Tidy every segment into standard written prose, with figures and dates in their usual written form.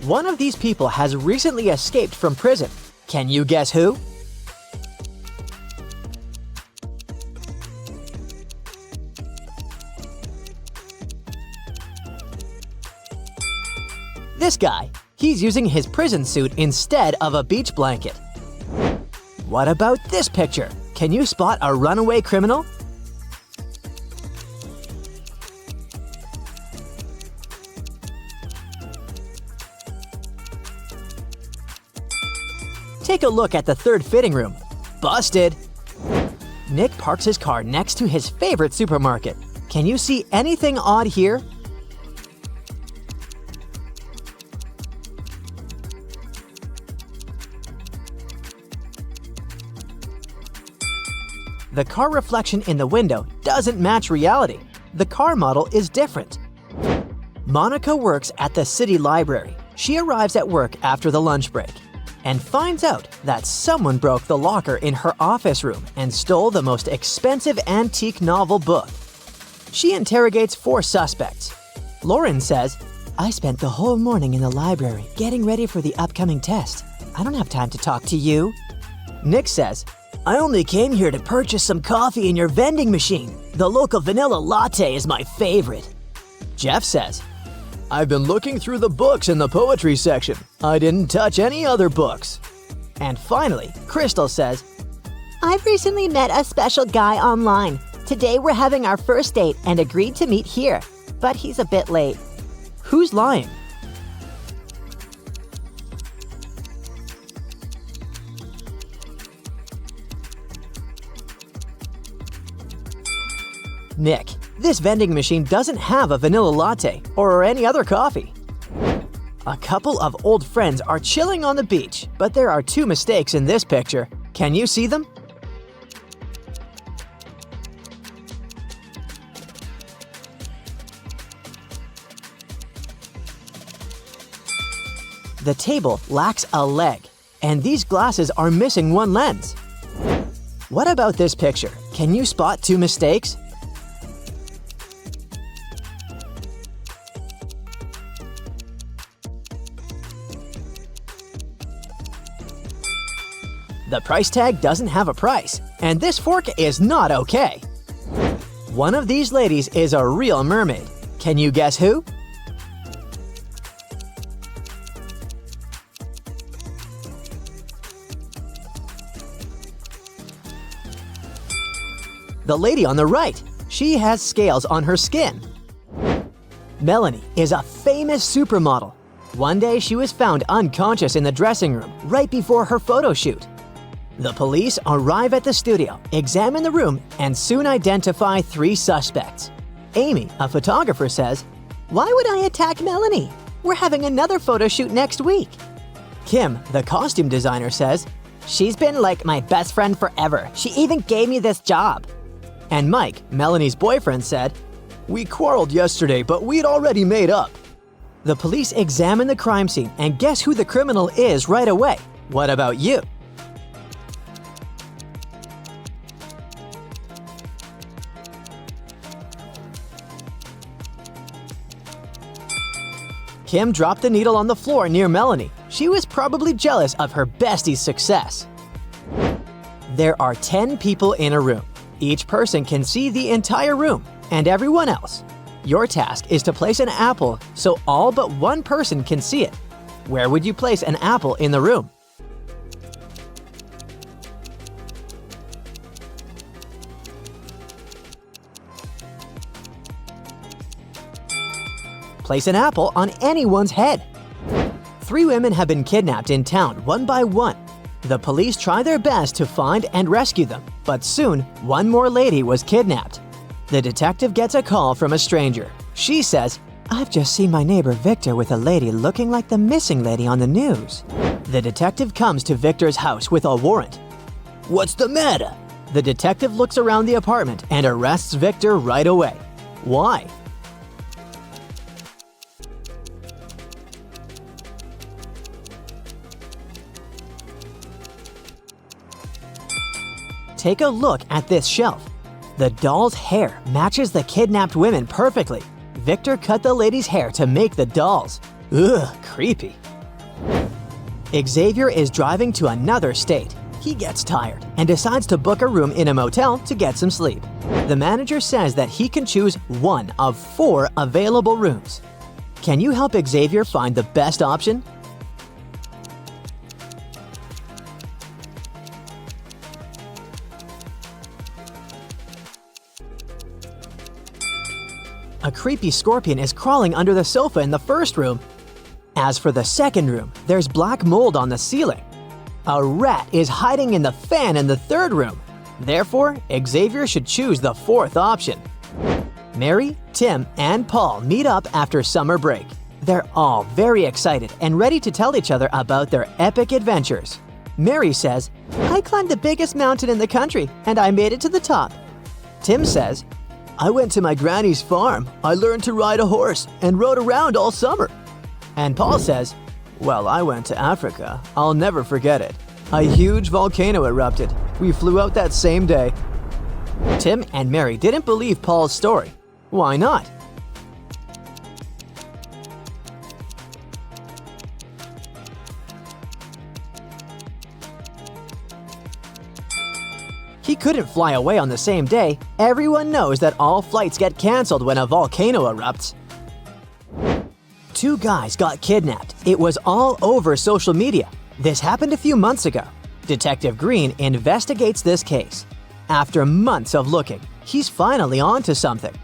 One of these people has recently escaped from prison. Can you guess who? This guy. He's using his prison suit instead of a beach blanket. What about this picture? Can you spot a runaway criminal? Take a look at the third fitting room. Busted! Nick parks his car next to his favorite supermarket. Can you see anything odd here? The car reflection in the window doesn't match reality. The car model is different. Monica works at the city library. She arrives at work after the lunch break and finds out that someone broke the locker in her office room and stole the most expensive antique novel book. She interrogates 4 suspects. Lauren says, "I spent the whole morning in the library getting ready for the upcoming test. I don't have time to talk to you." Nick says, "I only came here to purchase some coffee in your vending machine. The local vanilla latte is my favorite." Jeff says, "I've been looking through the books in the poetry section. I didn't touch any other books." And finally, Crystal says, "I've recently met a special guy online. Today we're having our first date and agreed to meet here, but he's a bit late." Who's lying? Nick, this vending machine doesn't have a vanilla latte or any other coffee. A couple of old friends are chilling on the beach, but there are 2 mistakes in this picture. Can you see them? The table lacks a leg, and these glasses are missing 1 lens. What about this picture? Can you spot 2 mistakes? The price tag doesn't have a price, and this fork is not okay. One of these ladies is a real mermaid. Can you guess who? The lady on the right. She has scales on her skin. Melanie is a famous supermodel. One day she was found unconscious in the dressing room right before her photo shoot. The police arrive at the studio, examine the room, and soon identify 3 suspects. Amy, a photographer, says, "Why would I attack Melanie? We're having another photo shoot next week." Kim, the costume designer, says, "She's been like my best friend forever. She even gave me this job." And Mike, Melanie's boyfriend, said, "We quarreled yesterday, but we'd already made up." The police examine the crime scene and guess who the criminal is right away. What about you? Kim dropped the needle on the floor near Melanie. She was probably jealous of her bestie's success. There are 10 people in a room. Each person can see the entire room and everyone else. Your task is to place an apple so all but one person can see it. Where would you place an apple in the room? Place an apple on anyone's head. 3 women have been kidnapped in town one by one. The police try their best to find and rescue them, but soon, one more lady was kidnapped. The detective gets a call from a stranger. She says, "I've just seen my neighbor Victor with a lady looking like the missing lady on the news." The detective comes to Victor's house with a warrant. "What's the matter?" The detective looks around the apartment and arrests Victor right away. Why? Take a look at this shelf. The doll's hair matches the kidnapped women perfectly. Victor cut the lady's hair to make the dolls. Ugh, creepy. Xavier is driving to another state. He gets tired and decides to book a room in a motel to get some sleep. The manager says that he can choose one of 4 available rooms. Can you help Xavier find the best option? A creepy scorpion is crawling under the sofa in the first room. As for the second room, there's black mold on the ceiling. A rat is hiding in the fan in the third room. Therefore, Xavier should choose the 4th option. Mary, Tim, and Paul meet up after summer break. They're all very excited and ready to tell each other about their epic adventures. Mary says, "I climbed the biggest mountain in the country, and I made it to the top." Tim says, "I went to my granny's farm. I learned to ride a horse and rode around all summer." And Paul says, "Well, I went to Africa. I'll never forget it. A huge volcano erupted. We flew out that same day." Tim and Mary didn't believe Paul's story. Why not? He couldn't fly away on the same day. Everyone knows that all flights get cancelled when a volcano erupts. 2 guys got kidnapped. It was all over social media. This happened a few months ago. Detective Green investigates this case. After months of looking, he's finally onto something.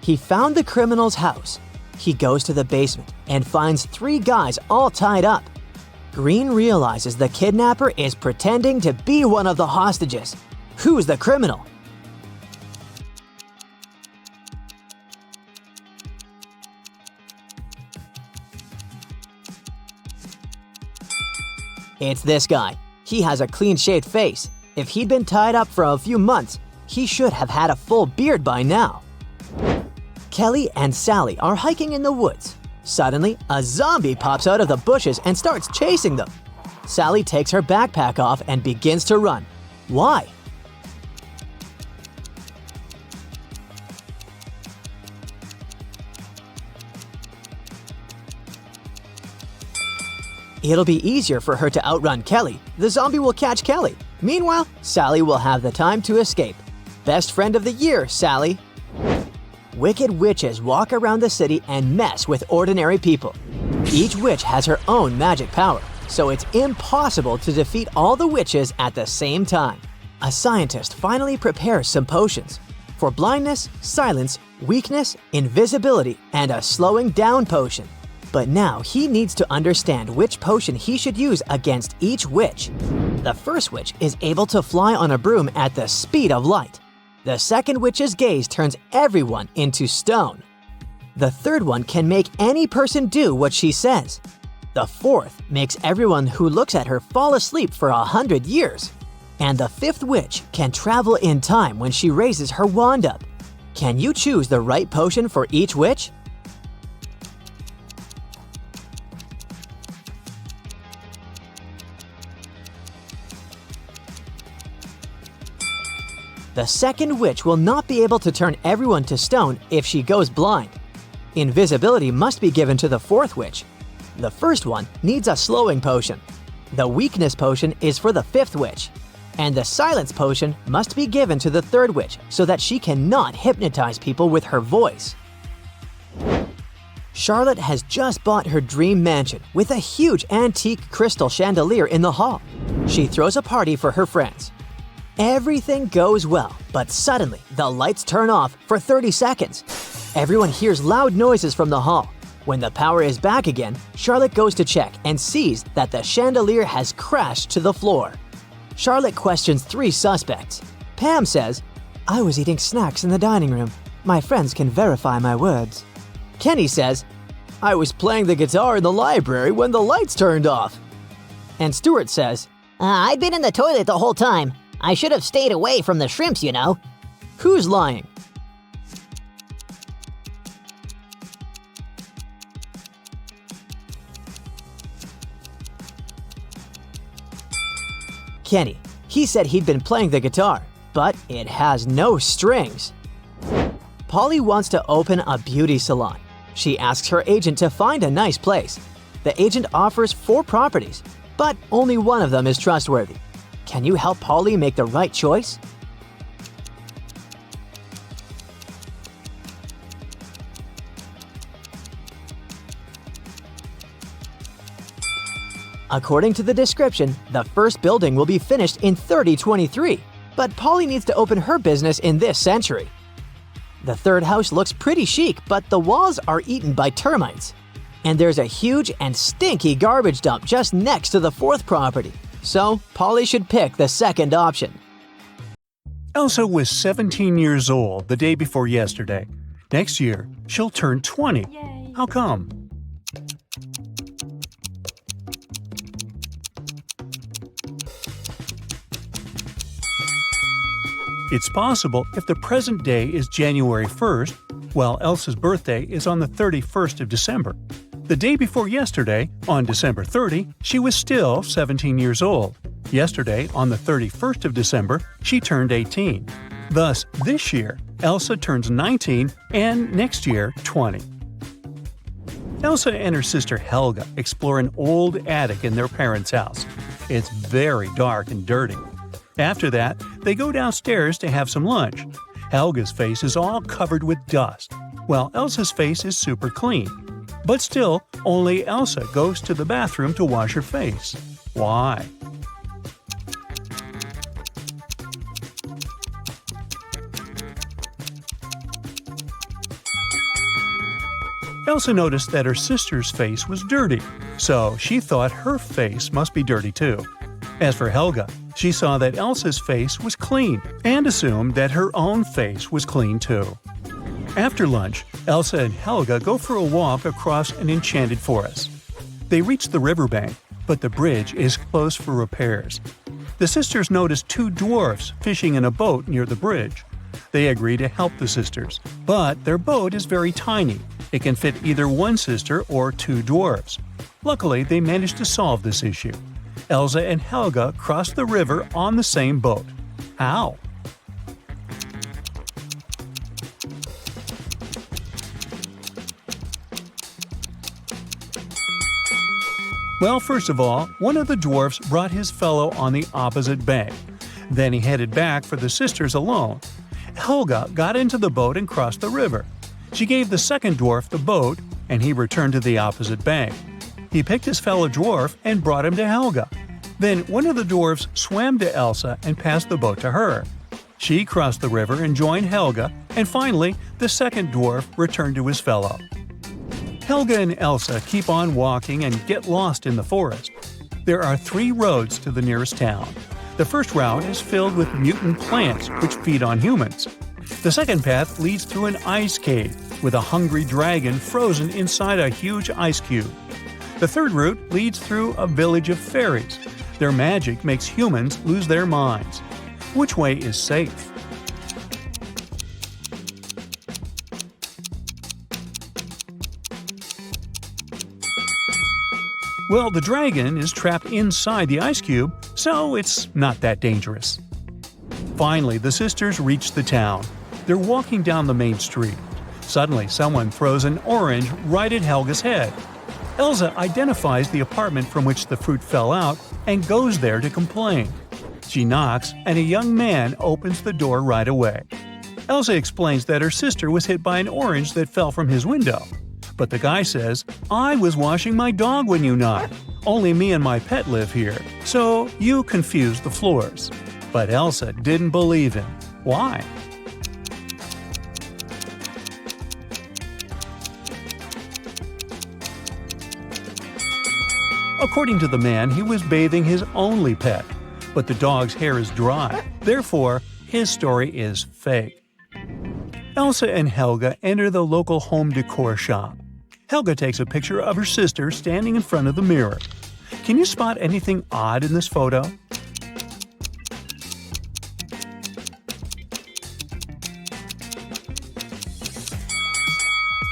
He found the criminal's house. He goes to the basement and finds 3 guys all tied up. Green realizes the kidnapper is pretending to be one of the hostages. Who's the criminal? It's this guy. He has a clean-shaved face. If he'd been tied up for a few months, he should have had a full beard by now. Kelly and Sally are hiking in the woods. Suddenly, a zombie pops out of the bushes and starts chasing them. Sally takes her backpack off and begins to run. Why? It'll be easier for her to outrun Kelly. The zombie will catch Kelly. Meanwhile, Sally will have the time to escape. Best friend of the year, Sally. Wicked witches walk around the city and mess with ordinary people. Each witch has her own magic power, so it's impossible to defeat all the witches at the same time. A scientist finally prepares some potions for blindness, silence, weakness, invisibility, and a slowing down potion. But now he needs to understand which potion he should use against each witch. The first witch is able to fly on a broom at the speed of light. The second witch's gaze turns everyone into stone. The third one can make any person do what she says. The fourth makes everyone who looks at her fall asleep for 100 years. And the fifth witch can travel in time when she raises her wand up. Can you choose the right potion for each witch? The second witch will not be able to turn everyone to stone if she goes blind. Invisibility must be given to the fourth witch. The first one needs a slowing potion. The weakness potion is for the fifth witch. And the silence potion must be given to the third witch so that she cannot hypnotize people with her voice. Charlotte has just bought her dream mansion with a huge antique crystal chandelier in the hall. She throws a party for her friends. Everything goes well, but suddenly the lights turn off for 30 seconds. Everyone hears loud noises from the hall. When the power is back again, Charlotte goes to check and sees that the chandelier has crashed to the floor. Charlotte questions 3 suspects. Pam says, "I was eating snacks in the dining room. My friends can verify my words." Kenny says, "I was playing the guitar in the library when the lights turned off." And Stuart says, I'd been in the toilet the whole time. I should have stayed away from the shrimps, you know. Who's lying? Kenny. He said he'd been playing the guitar, but it has no strings. Polly wants to open a beauty salon. She asks her agent to find a nice place. The agent offers 4 properties, but only one of them is trustworthy. Can you help Polly make the right choice? According to the description, the first building will be finished in 3023, but Polly needs to open her business in this century. The third house looks pretty chic, but the walls are eaten by termites. And there's a huge and stinky garbage dump just next to the 4th property. So, Polly should pick the second option. Elsa was 17 years old the day before yesterday. Next year, she'll turn 20. Yay. How come? It's possible if the present day is January 1st, while Elsa's birthday is on the 31st of December. The day before yesterday, on December 30, she was still 17 years old. Yesterday, on the 31st of December, she turned 18. Thus, this year, Elsa turns 19 and next year 20. Elsa and her sister Helga explore an old attic in their parents' house. It's very dark and dirty. After that, they go downstairs to have some lunch. Helga's face is all covered with dust, while Elsa's face is super clean. But still, only Elsa goes to the bathroom to wash her face. Why? Elsa noticed that her sister's face was dirty, so she thought her face must be dirty too. As for Helga, she saw that Elsa's face was clean and assumed that her own face was clean too. After lunch, Elsa and Helga go for a walk across an enchanted forest. They reach the riverbank, but the bridge is closed for repairs. The sisters notice 2 dwarfs fishing in a boat near the bridge. They agree to help the sisters, but their boat is very tiny. It can fit either one sister or 2 dwarfs. Luckily, they manage to solve this issue. Elsa and Helga cross the river on the same boat. How? Well, first of all, one of the dwarfs brought his fellow on the opposite bank. Then he headed back for the sisters alone. Helga got into the boat and crossed the river. She gave the second dwarf the boat, and he returned to the opposite bank. He picked his fellow dwarf and brought him to Helga. Then one of the dwarfs swam to Elsa and passed the boat to her. She crossed the river and joined Helga, and finally, the second dwarf returned to his fellow. Helga and Elsa keep on walking and get lost in the forest. There are 3 roads to the nearest town. The first route is filled with mutant plants which feed on humans. The second path leads through an ice cave with a hungry dragon frozen inside a huge ice cube. The third route leads through a village of fairies. Their magic makes humans lose their minds. Which way is safe? Well, the dragon is trapped inside the ice cube, so it's not that dangerous. Finally, the sisters reach the town. They're walking down the main street. Suddenly, someone throws an orange right at Helga's head. Elsa identifies the apartment from which the fruit fell out and goes there to complain. She knocks, and a young man opens the door right away. Elsa explains that her sister was hit by an orange that fell from his window. But the guy says, "I was washing my dog when you knocked. Only me and my pet live here, so you confused the floors." But Elsa didn't believe him. Why? According to the man, he was bathing his only pet, but the dog's hair is dry. Therefore, his story is fake. Elsa and Helga enter the local home decor shop. Helga takes a picture of her sister standing in front of the mirror. Can you spot anything odd in this photo?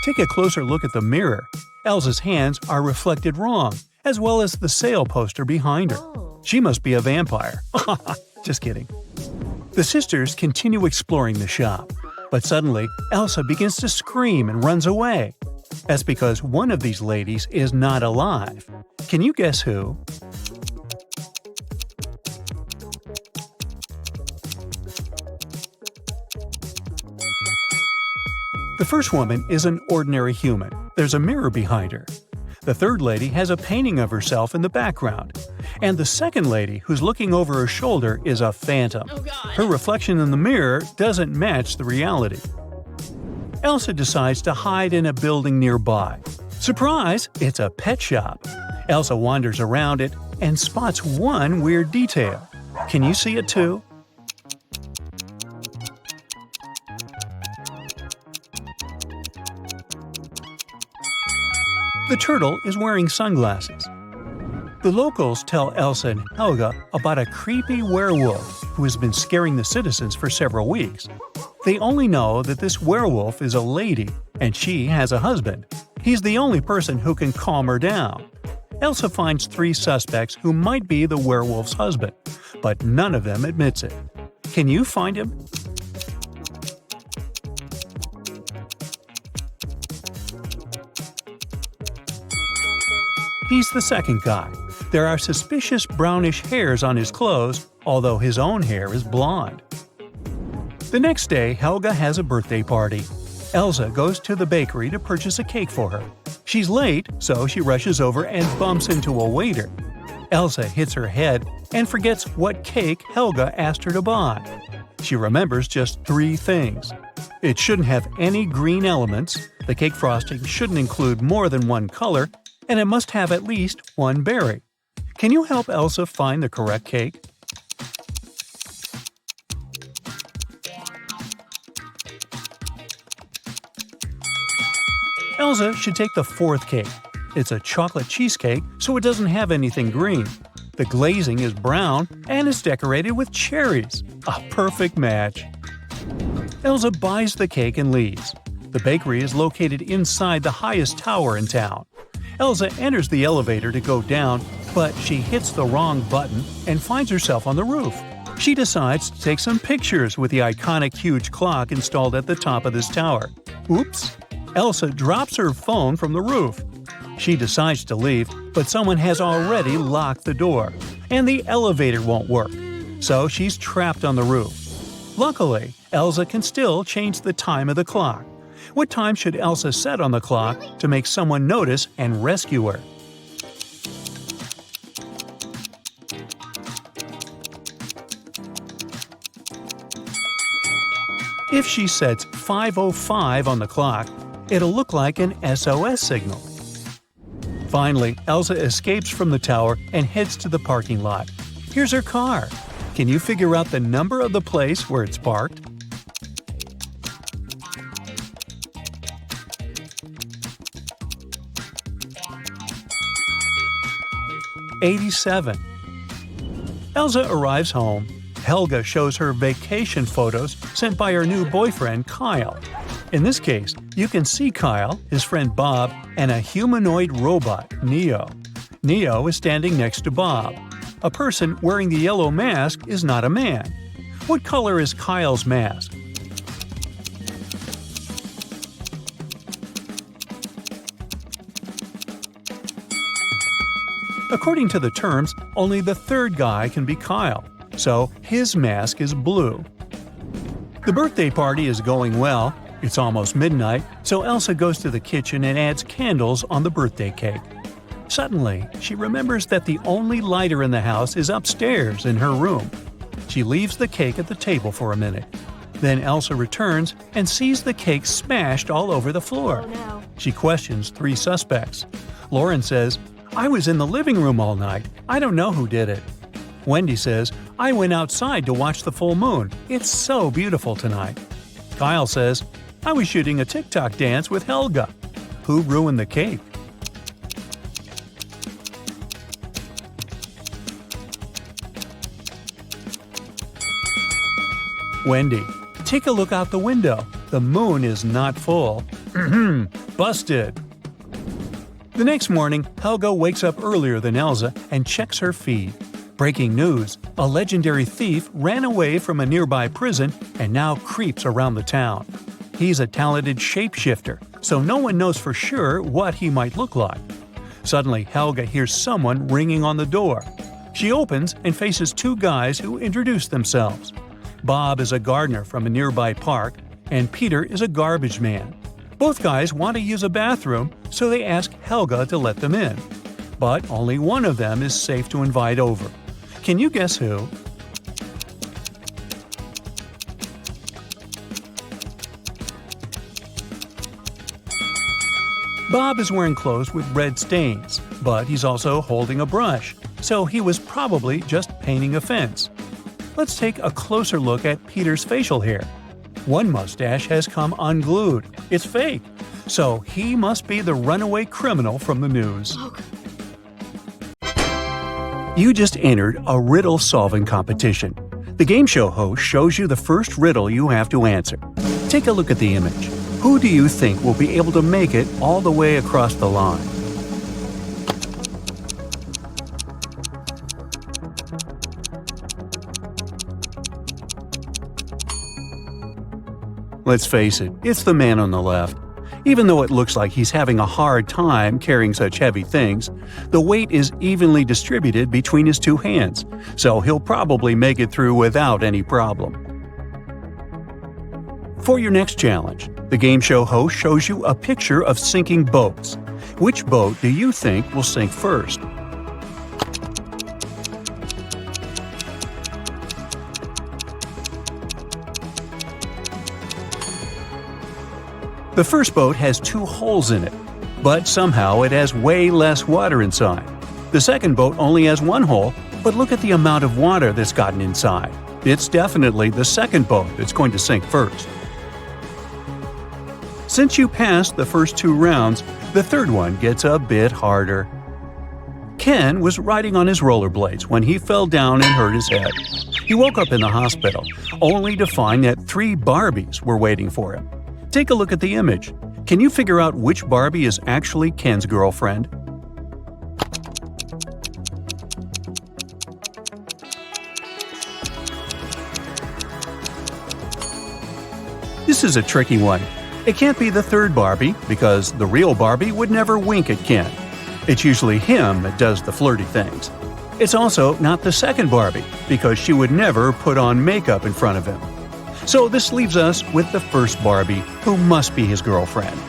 Take a closer look at the mirror. Elsa's hands are reflected wrong, as well as the sale poster behind her. She must be a vampire. Just kidding. The sisters continue exploring the shop, but suddenly Elsa begins to scream and runs away. That's because one of these ladies is not alive. Can you guess who? The first woman is an ordinary human. There's a mirror behind her. The third lady has a painting of herself in the background. And the second lady, who's looking over her shoulder, is a phantom. Her reflection in the mirror doesn't match the reality. Elsa decides to hide in a building nearby. Surprise! It's a pet shop. Elsa wanders around it and spots one weird detail. Can you see it too? The turtle is wearing sunglasses. The locals tell Elsa and Helga about a creepy werewolf who has been scaring the citizens for several weeks. They only know that this werewolf is a lady, and she has a husband. He's the only person who can calm her down. Elsa finds 3 suspects who might be the werewolf's husband, but none of them admits it. Can you find him? He's the second guy. There are suspicious brownish hairs on his clothes, although his own hair is blonde. The next day, Helga has a birthday party. Elsa goes to the bakery to purchase a cake for her. She's late, so she rushes over and bumps into a waiter. Elsa hits her head and forgets what cake Helga asked her to buy. She remembers just 3 things. It shouldn't have any green elements, the cake frosting shouldn't include more than 1 color, and it must have at least 1 berry. Can you help Elsa find the correct cake? Elsa should take the 4th cake. It's a chocolate cheesecake, so it doesn't have anything green. The glazing is brown and is decorated with cherries. A perfect match. Elsa buys the cake and leaves. The bakery is located inside the highest tower in town. Elsa enters the elevator to go down, but she hits the wrong button and finds herself on the roof. She decides to take some pictures with the iconic huge clock installed at the top of this tower. Oops! Elsa drops her phone from the roof. She decides to leave, but someone has already locked the door, and the elevator won't work, so she's trapped on the roof. Luckily, Elsa can still change the time of the clock. What time should Elsa set on the clock to make someone notice and rescue her? If she sets 5:05 on the clock, it'll look like an SOS signal. Finally, Elsa escapes from the tower and heads to the parking lot. Here's her car. Can you figure out the number of the place where it's parked? '87. Elsa arrives home. Helga shows her vacation photos sent by her new boyfriend, Kyle. In this case, you can see Kyle, his friend Bob, and a humanoid robot, Neo. Neo is standing next to Bob. A person wearing the yellow mask is not a man. What color is Kyle's mask? According to the terms, only the third guy can be Kyle, so his mask is blue. The birthday party is going well. It's almost midnight, so Elsa goes to the kitchen and adds candles on the birthday cake. Suddenly, she remembers that the only lighter in the house is upstairs in her room. She leaves the cake at the table for a minute. Then Elsa returns and sees the cake smashed all over the floor. Oh, no. She questions 3 suspects. Lauren says, "I was in the living room all night. I don't know who did it." Wendy says, "I went outside to watch the full moon. It's so beautiful tonight." Kyle says, "I was shooting a TikTok dance with Helga." Who ruined the cake? Wendy. Take a look out the window. The moon is not full. Busted. The next morning, Helga wakes up earlier than Elsa and checks her feed. Breaking news: a legendary thief ran away from a nearby prison and now creeps around the town. He's a talented shapeshifter so no one knows for sure what he might look like. Suddenly, Helga hears someone ringing on the door. She opens and faces two guys who introduce themselves. Bob is a gardener from a nearby park, and Peter is a garbage man. Both guys want to use a bathroom, so they ask Helga to let them in. But only one of them is safe to invite over. Can you guess who? Bob is wearing clothes with red stains, but he's also holding a brush, so he was probably just painting a fence. Let's take a closer look at Peter's facial hair. One mustache has come unglued. It's fake. So he must be the runaway criminal from the news. You just entered a riddle solving competition. The game show host shows you the first riddle you have to answer. Take a look at the image. Who do you think will be able to make it all the way across the line? Let's face it, it's the man on the left. Even though it looks like he's having a hard time carrying such heavy things, the weight is evenly distributed between his two hands, so he'll probably make it through without any problem. For your next challenge, the game show host shows you a picture of sinking boats. Which boat do you think will sink first? The first boat has two holes in it, but somehow it has way less water inside. The second boat only has one hole, but look at the amount of water that's gotten inside. It's definitely the second boat that's going to sink first. Since you passed the first two rounds, the third one gets a bit harder. Ken was riding on his rollerblades when he fell down and hurt his head. He woke up in the hospital, only to find that 3 Barbies were waiting for him. Take a look at the image. Can you figure out which Barbie is actually Ken's girlfriend? This is a tricky one. It can't be the third Barbie, because the real Barbie would never wink at Ken. It's usually him that does the flirty things. It's also not the second Barbie, because she would never put on makeup in front of him. So this leaves us with the first Barbie, who must be his girlfriend.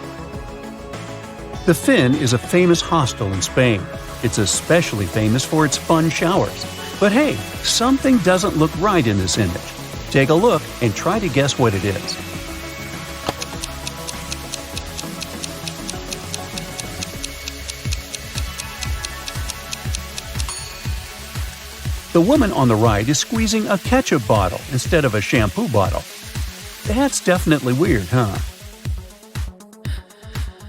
The Finn is a famous hostel in Spain. It's especially famous for its fun showers. But hey, something doesn't look right in this image. Take a look and try to guess what it is. The woman on the right is squeezing a ketchup bottle instead of a shampoo bottle. That's definitely weird, huh?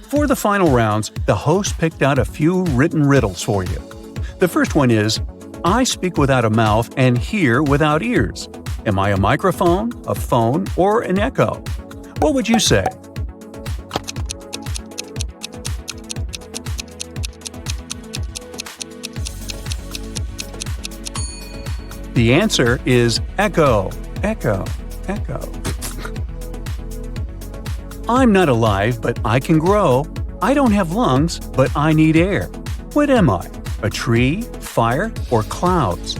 For the final rounds, the host picked out a few written riddles for you. The first one is, I speak without a mouth and hear without ears. Am I a microphone, a phone, or an echo? What would you say? The answer is echo, echo, echo. I'm not alive, but I can grow. I don't have lungs, but I need air. What am I? A tree, fire, or clouds?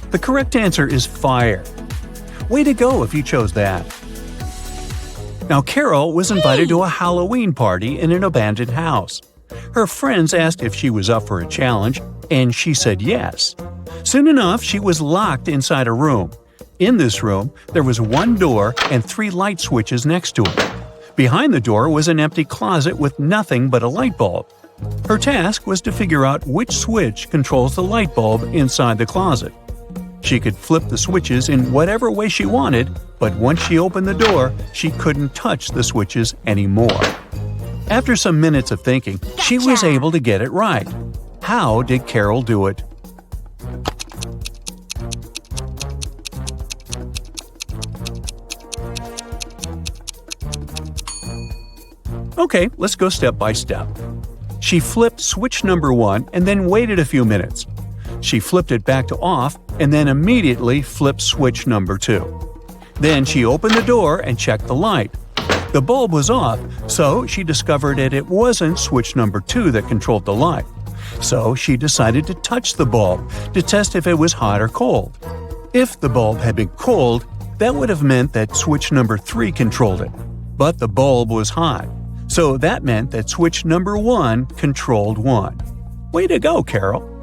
The correct answer is fire. Way to go if you chose that. Now, Carol was invited to a Halloween party in an abandoned house. Her friends asked if she was up for a challenge, and she said yes. Soon enough, she was locked inside a room. In this room, there was one door and 3 light switches next to it. Behind the door was an empty closet with nothing but a light bulb. Her task was to figure out which switch controls the light bulb inside the closet. She could flip the switches in whatever way she wanted, but once she opened the door, she couldn't touch the switches anymore. After some minutes of thinking, she was able to get it right. How did Carol do it? Okay, let's go step by step. She flipped switch number 1 and then waited a few minutes. She flipped it back to off and then immediately flipped switch number 2. Then she opened the door and checked the light. The bulb was off, so she discovered that it wasn't switch number 2 that controlled the light. So she decided to touch the bulb to test if it was hot or cold. If the bulb had been cold, that would have meant that switch number 3 controlled it. But the bulb was hot, so that meant that switch number 1 controlled 1. Way to go, Carol!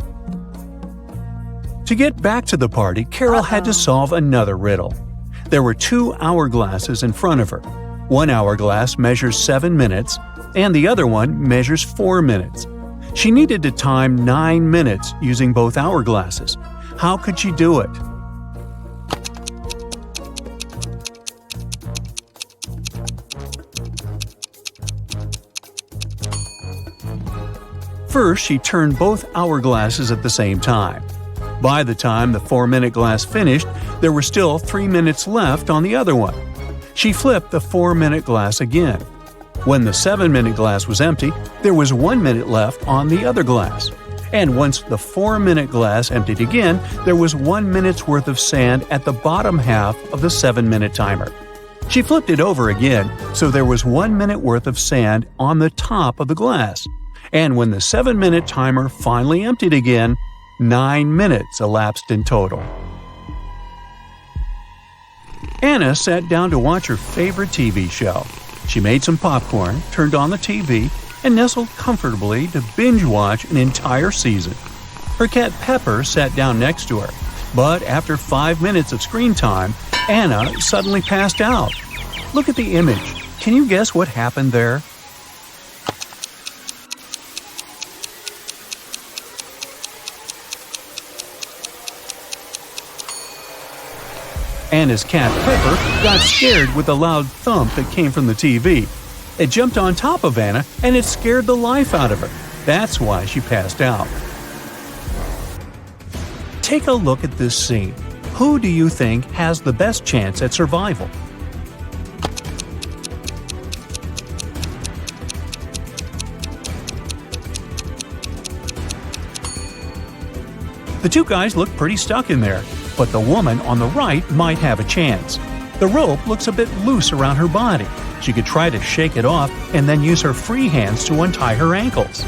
To get back to the party, Carol had to solve another riddle. There were 2 hourglasses in front of her. One hourglass measures 7 minutes, and the other one measures 4 minutes. She needed to time 9 minutes using both hourglasses. How could she do it? First, she turned both hourglasses at the same time. By the time the 4-minute glass finished, there were still 3 minutes left on the other one. She flipped the 4-minute glass again. When the 7-minute glass was empty, there was 1 minute left on the other glass. And once the 4-minute glass emptied again, there was 1 minute's worth of sand at the bottom half of the 7-minute timer. She flipped it over again, so there was 1 minute worth of sand on the top of the glass. And when the 7-minute timer finally emptied again, 9 minutes elapsed in total. Anna sat down to watch her favorite TV show. She made some popcorn, turned on the TV, and nestled comfortably to binge-watch an entire season. Her cat Pepper sat down next to her, but after 5 minutes of screen time, Anna suddenly passed out. Look at the image. Can you guess what happened there? Anna's cat Pepper got scared with the loud thump that came from the TV. It jumped on top of Anna and it scared the life out of her. That's why she passed out. Take a look at this scene. Who do you think has the best chance at survival? The 2 guys look pretty stuck in there, but the woman on the right might have a chance. The rope looks a bit loose around her body. She could try to shake it off and then use her free hands to untie her ankles.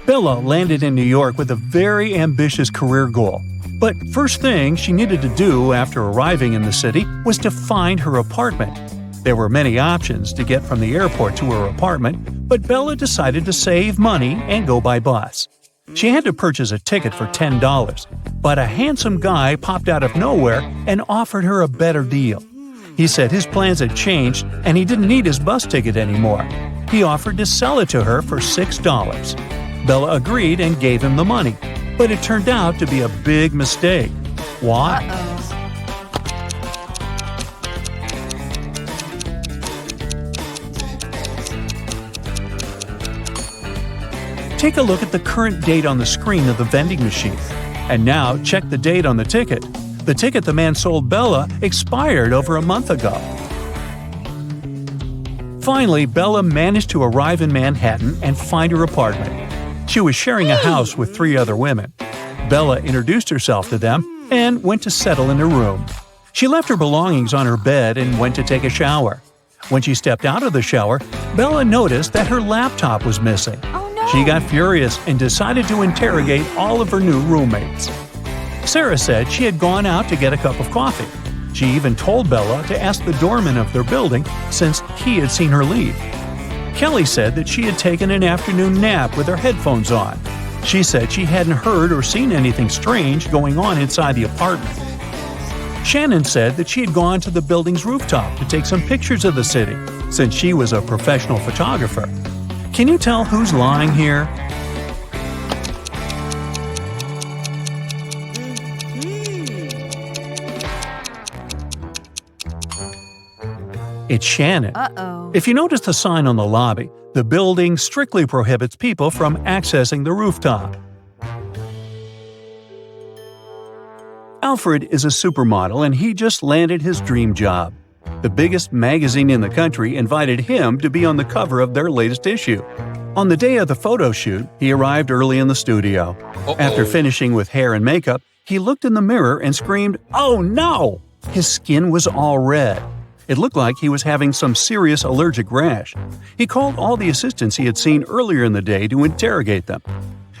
Bella landed in New York with a very ambitious career goal. But first thing she needed to do after arriving in the city was to find her apartment. There were many options to get from the airport to her apartment, but Bella decided to save money and go by bus. She had to purchase a ticket for $10, but a handsome guy popped out of nowhere and offered her a better deal. He said his plans had changed and he didn't need his bus ticket anymore. He offered to sell it to her for $6. Bella agreed and gave him the money, but it turned out to be a big mistake. Why? Take a look at the current date on the screen of the vending machine. And now check the date on the ticket. The ticket the man sold Bella expired over a month ago. Finally, Bella managed to arrive in Manhattan and find her apartment. She was sharing a house with 3 other women. Bella introduced herself to them and went to settle in her room. She left her belongings on her bed and went to take a shower. When she stepped out of the shower, Bella noticed that her laptop was missing. She got furious and decided to interrogate all of her new roommates. Sarah said she had gone out to get a cup of coffee. She even told Bella to ask the doorman of their building since he had seen her leave. Kelly said that she had taken an afternoon nap with her headphones on. She said she hadn't heard or seen anything strange going on inside the apartment. Shannon said that she had gone to the building's rooftop to take some pictures of the city since she was a professional photographer. Can you tell who's lying here? It's Shannon. Uh-oh. If you notice the sign on the lobby, the building strictly prohibits people from accessing the rooftop. Alfred is a supermodel and he just landed his dream job. The biggest magazine in the country invited him to be on the cover of their latest issue. On the day of the photo shoot, he arrived early in the studio. After finishing with hair and makeup, he looked in the mirror and screamed, "Oh no!" His skin was all red. It looked like he was having some serious allergic rash. He called all the assistants he had seen earlier in the day to interrogate them.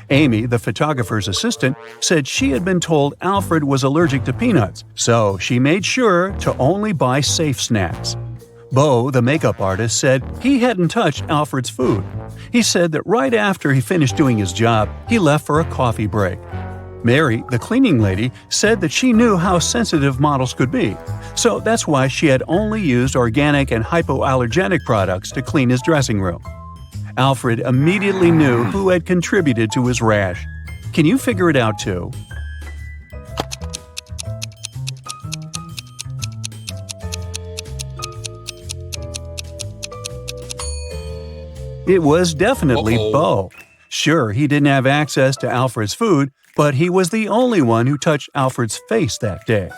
Amy, the photographer's assistant, said she had been told Alfred was allergic to peanuts, so she made sure to only buy safe snacks. Bo, the makeup artist, said he hadn't touched Alfred's food. He said that right after he finished doing his job, he left for a coffee break. Mary, the cleaning lady, said that she knew how sensitive models could be, so that's why she had only used organic and hypoallergenic products to clean his dressing room. Alfred immediately knew who had contributed to his rash. Can you figure it out too? It was definitely Bo. Sure, he didn't have access to Alfred's food, but he was the only one who touched Alfred's face that day.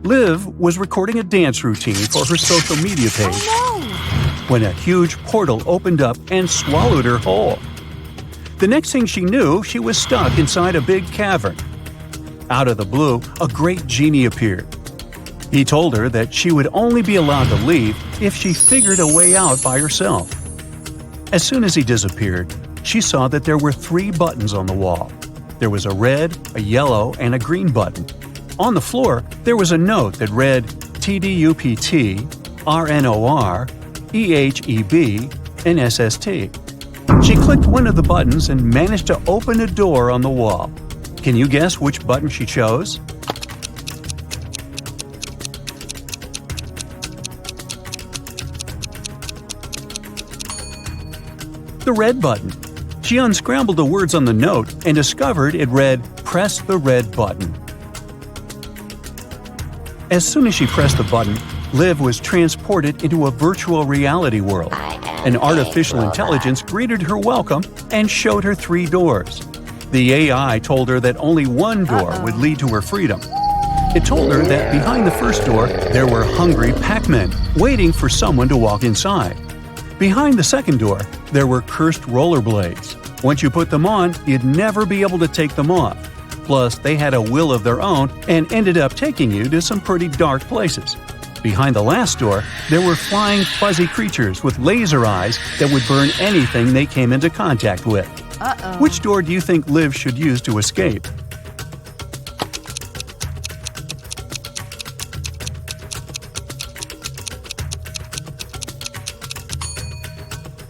Liv was recording a dance routine for her social media page when a huge portal opened up and swallowed her whole. The next thing she knew, she was stuck inside a big cavern. Out of the blue, a great genie appeared. He told her that she would only be allowed to leave if she figured a way out by herself. As soon as he disappeared, she saw that there were 3 buttons on the wall. There was a red, a yellow, and a green button. On the floor, there was a note that read TDUPT, RNOR, EHEB, and SST. She clicked one of the buttons and managed to open a door on the wall. Can you guess which button she chose? The red button. She unscrambled the words on the note and discovered it read, "Press the red button." As soon as she pressed the button, Liv was transported into a virtual reality world. An artificial intelligence greeted her welcome and showed her 3 doors. The AI told her that only one door would lead to her freedom. It told her that behind the first door, there were hungry Pac-Men waiting for someone to walk inside. Behind the second door, there were cursed rollerblades. Once you put them on, you'd never be able to take them off. Plus, they had a will of their own and ended up taking you to some pretty dark places. Behind the last door, there were flying fuzzy creatures with laser eyes that would burn anything they came into contact with. Which door do you think Liv should use to escape?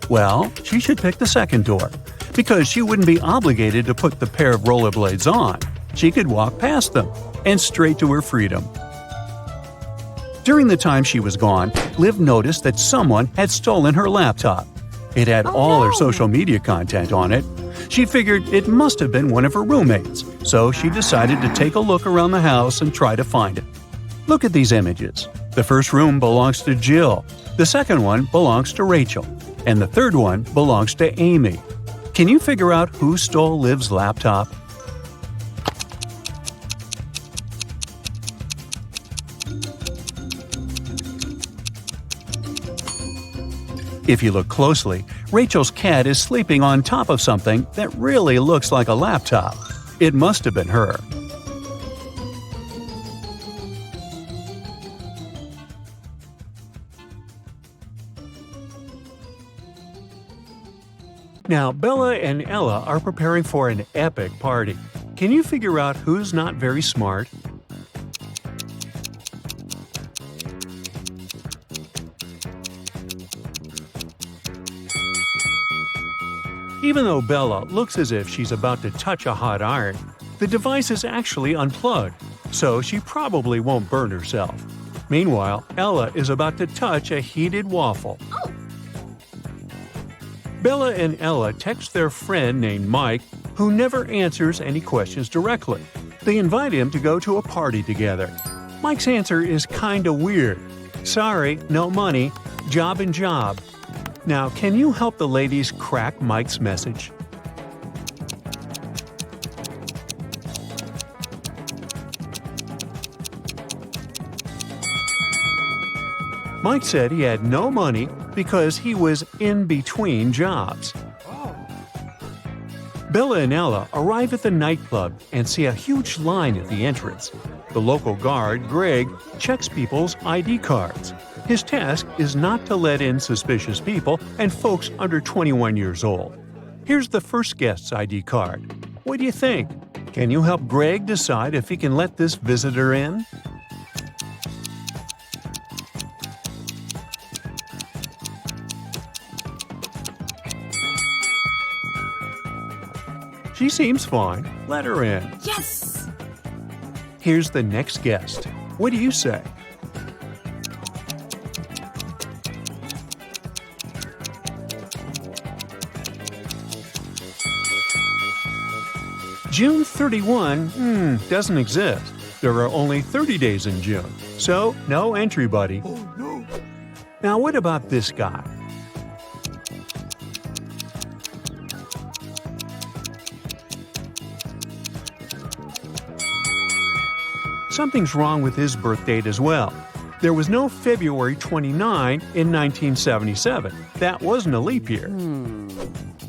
Well, she should pick the second door, because she wouldn't be obligated to put the pair of rollerblades on. She could walk past them and straight to her freedom. During the time she was gone, Liv noticed that someone had stolen her laptop. It had all her social media content on it. She figured it must have been one of her roommates, so she decided to take a look around the house and try to find it. Look at these images. The first room belongs to Jill, the second one belongs to Rachel, and the third one belongs to Amy. Can you figure out who stole Liv's laptop? If you look closely, Rachel's cat is sleeping on top of something that really looks like a laptop. It must have been her. Now, Bella and Ella are preparing for an epic party. Can you figure out who's not very smart? Even though Bella looks as if she's about to touch a hot iron, the device is actually unplugged, so she probably won't burn herself. Meanwhile, Ella is about to touch a heated waffle. Bella and Ella text their friend named Mike, who never answers any questions directly. They invite him to go to a party together. Mike's answer is kinda weird. Sorry, no money, job and job. Now, can you help the ladies crack Mike's message? Mike said he had no money, because he was in between jobs. Bella and Ella arrive at the nightclub and see a huge line at the entrance. The local guard, Greg, checks people's ID cards. His task is not to let in suspicious people and folks under 21 years old. Here's the first guest's ID card. What do you think? Can you help Greg decide if he can let this visitor in? She seems fine. Let her in. Yes! Here's the next guest. What do you say? June 31 doesn't exist. There are only 30 days in June, so no entry, buddy. Oh no! Now what about this guy? Something's wrong with his birth date as well. There was no February 29 in 1977. That wasn't a leap year.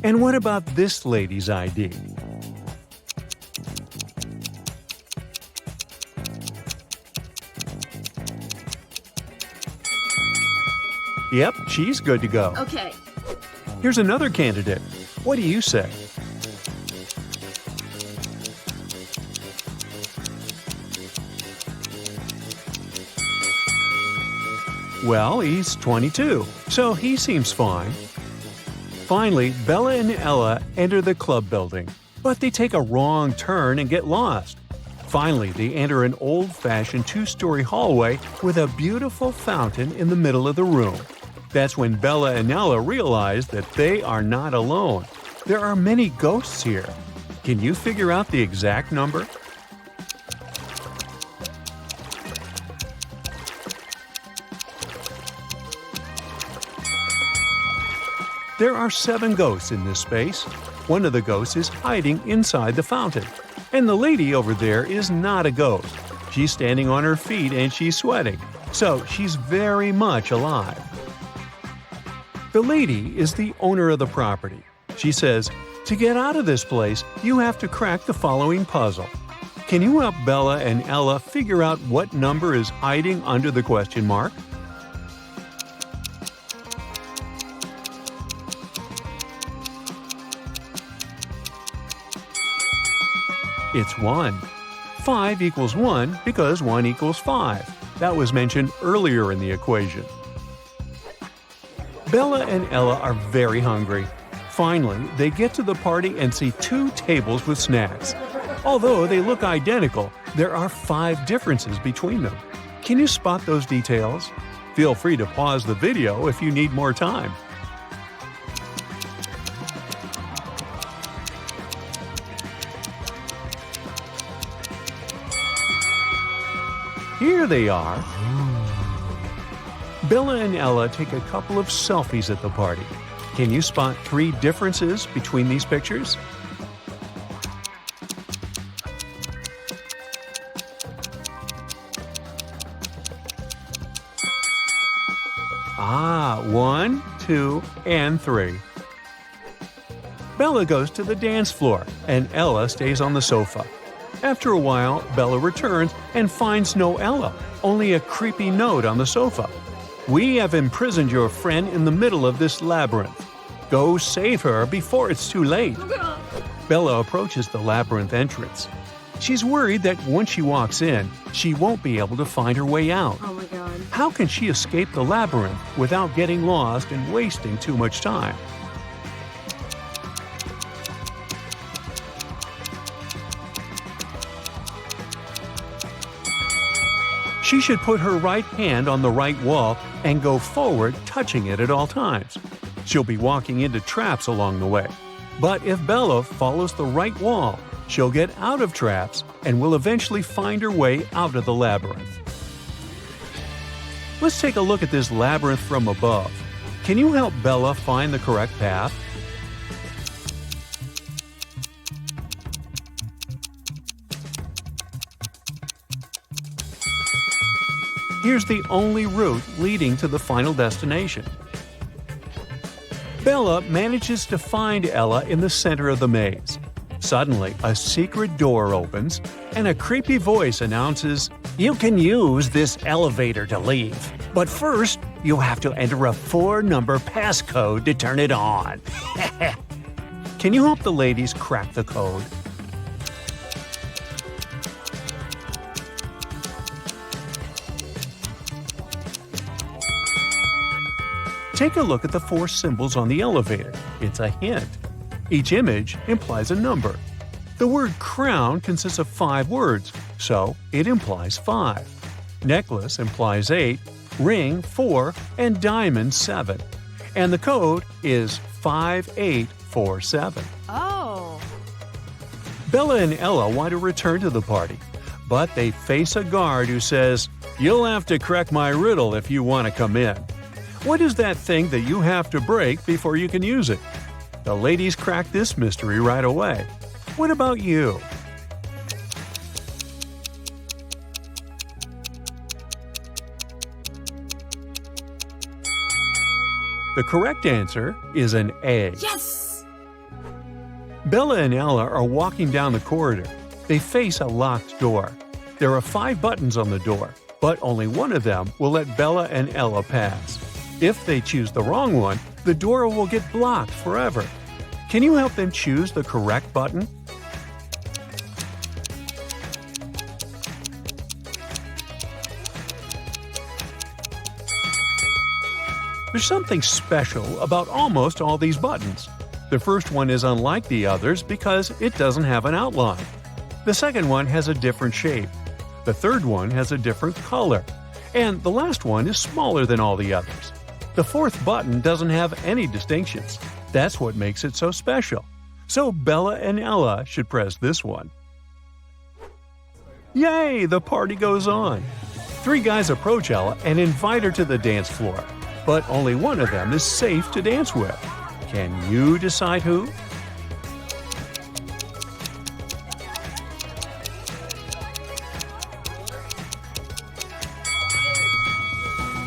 And what about this lady's ID? Yep, she's good to go. Okay. Here's another candidate. What do you say? Well, he's 22, so he seems fine. Finally, Bella and Ella enter the club building, but they take a wrong turn and get lost. Finally, they enter an old-fashioned two-story hallway with a beautiful fountain in the middle of the room. That's when Bella and Ella realize that they are not alone. There are many ghosts here. Can you figure out the exact number? There are 7 ghosts in this space. One of the ghosts is hiding inside the fountain. And the lady over there is not a ghost. She's standing on her feet and she's sweating. So she's very much alive. The lady is the owner of the property. She says, "To get out of this place, you have to crack the following puzzle. Can you help Bella and Ella figure out what number is hiding under the question mark?" It's 1. 5 equals 1 because 1 equals 5. That was mentioned earlier in the equation. Bella and Ella are very hungry. Finally, they get to the party and see 2 tables with snacks. Although they look identical, there are 5 differences between them. Can you spot those details? Feel free to pause the video if you need more time. Here they are. Bella and Ella take a couple of selfies at the party. Can you spot 3 differences between these pictures? Ah, 1, 2, and 3. Bella goes to the dance floor, and Ella stays on the sofa. After a while, Bella returns and finds no Ella, only a creepy note on the sofa. "We have imprisoned your friend in the middle of this labyrinth. Go save her before it's too late." Bella approaches the labyrinth entrance. She's worried that once she walks in, she won't be able to find her way out. Oh my god. How can she escape the labyrinth without getting lost and wasting too much time? She should put her right hand on the right wall and go forward, touching it at all times. She'll be walking into traps along the way. But if Bella follows the right wall, she'll get out of traps and will eventually find her way out of the labyrinth. Let's take a look at this labyrinth from above. Can you help Bella find the correct path? Here's the only route leading to the final destination. Bella manages to find Ella in the center of the maze. Suddenly, a secret door opens, and a creepy voice announces, "You can use this elevator to leave, but first, you have to enter a 4-number passcode to turn it on." Can you help the ladies crack the code? Take a look at the 4 symbols on the elevator. It's a hint. Each image implies a number. The word crown consists of 5 words, so it implies 5. Necklace implies 8, ring 4, and diamond 7. And the code is 5847. Oh. Bella and Ella want to return to the party, but they face a guard who says, "You'll have to crack my riddle if you want to come in." What is that thing that you have to break before you can use it? The ladies crack this mystery right away. What about you? The correct answer is an A. Yes! Bella and Ella are walking down the corridor. They face a locked door. There are 5 buttons on the door, but only one of them will let Bella and Ella pass. If they choose the wrong one, the door will get blocked forever. Can you help them choose the correct button? There's something special about almost all these buttons. The first one is unlike the others because it doesn't have an outline. The second one has a different shape. The third one has a different color. And the last one is smaller than all the others. The fourth button doesn't have any distinctions. That's what makes it so special. So Bella and Ella should press this one. Yay! The party goes on. 3 guys approach Ella and invite her to the dance floor. But only one of them is safe to dance with. Can you decide who?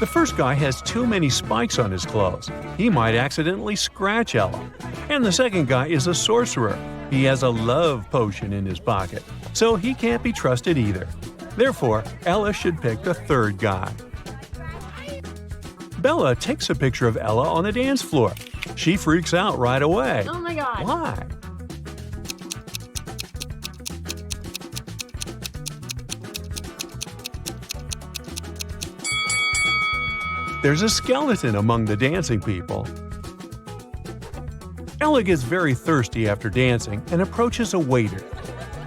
The first guy has too many spikes on his clothes. He might accidentally scratch Ella. And the second guy is a sorcerer. He has a love potion in his pocket, so he can't be trusted either. Therefore, Ella should pick the third guy. Bella takes a picture of Ella on the dance floor. She freaks out right away. Oh my god. Why? There's a skeleton among the dancing people. Ella gets very thirsty after dancing and approaches a waiter.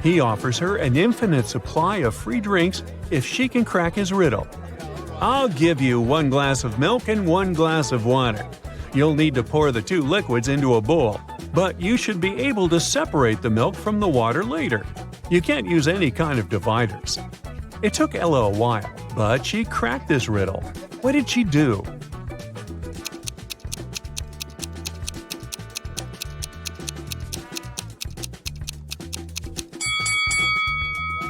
He offers her an infinite supply of free drinks if she can crack his riddle. "I'll give you 1 glass of milk and 1 glass of water. You'll need to pour the 2 liquids into a bowl, but you should be able to separate the milk from the water later. You can't use any kind of dividers." It took Ella a while, but she cracked this riddle. What did she do?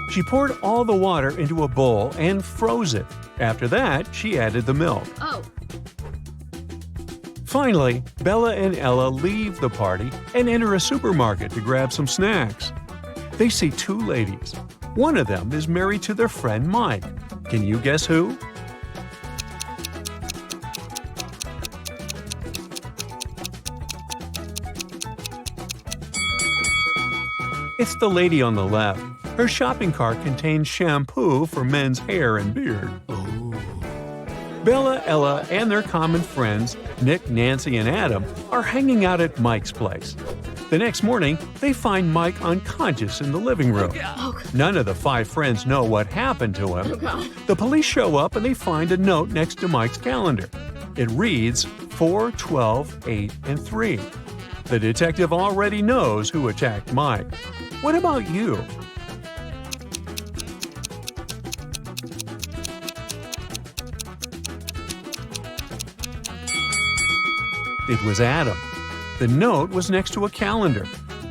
She poured all the water into a bowl and froze it. After that, she added the milk. Oh. Finally, Bella and Ella leave the party and enter a supermarket to grab some snacks. They see 2 ladies. One of them is married to their friend Mike. Can you guess who? It's the lady on the left. Her shopping cart contains shampoo for men's hair and beard. Bella, Ella, and their common friends, Nick, Nancy, and Adam, are hanging out at Mike's place. The next morning, they find Mike unconscious in the living room. None of the 5 friends know what happened to him. The police show up and they find a note next to Mike's calendar. It reads 4, 12, 8, and 3. The detective already knows who attacked Mike. What about you? It was Adam. The note was next to a calendar.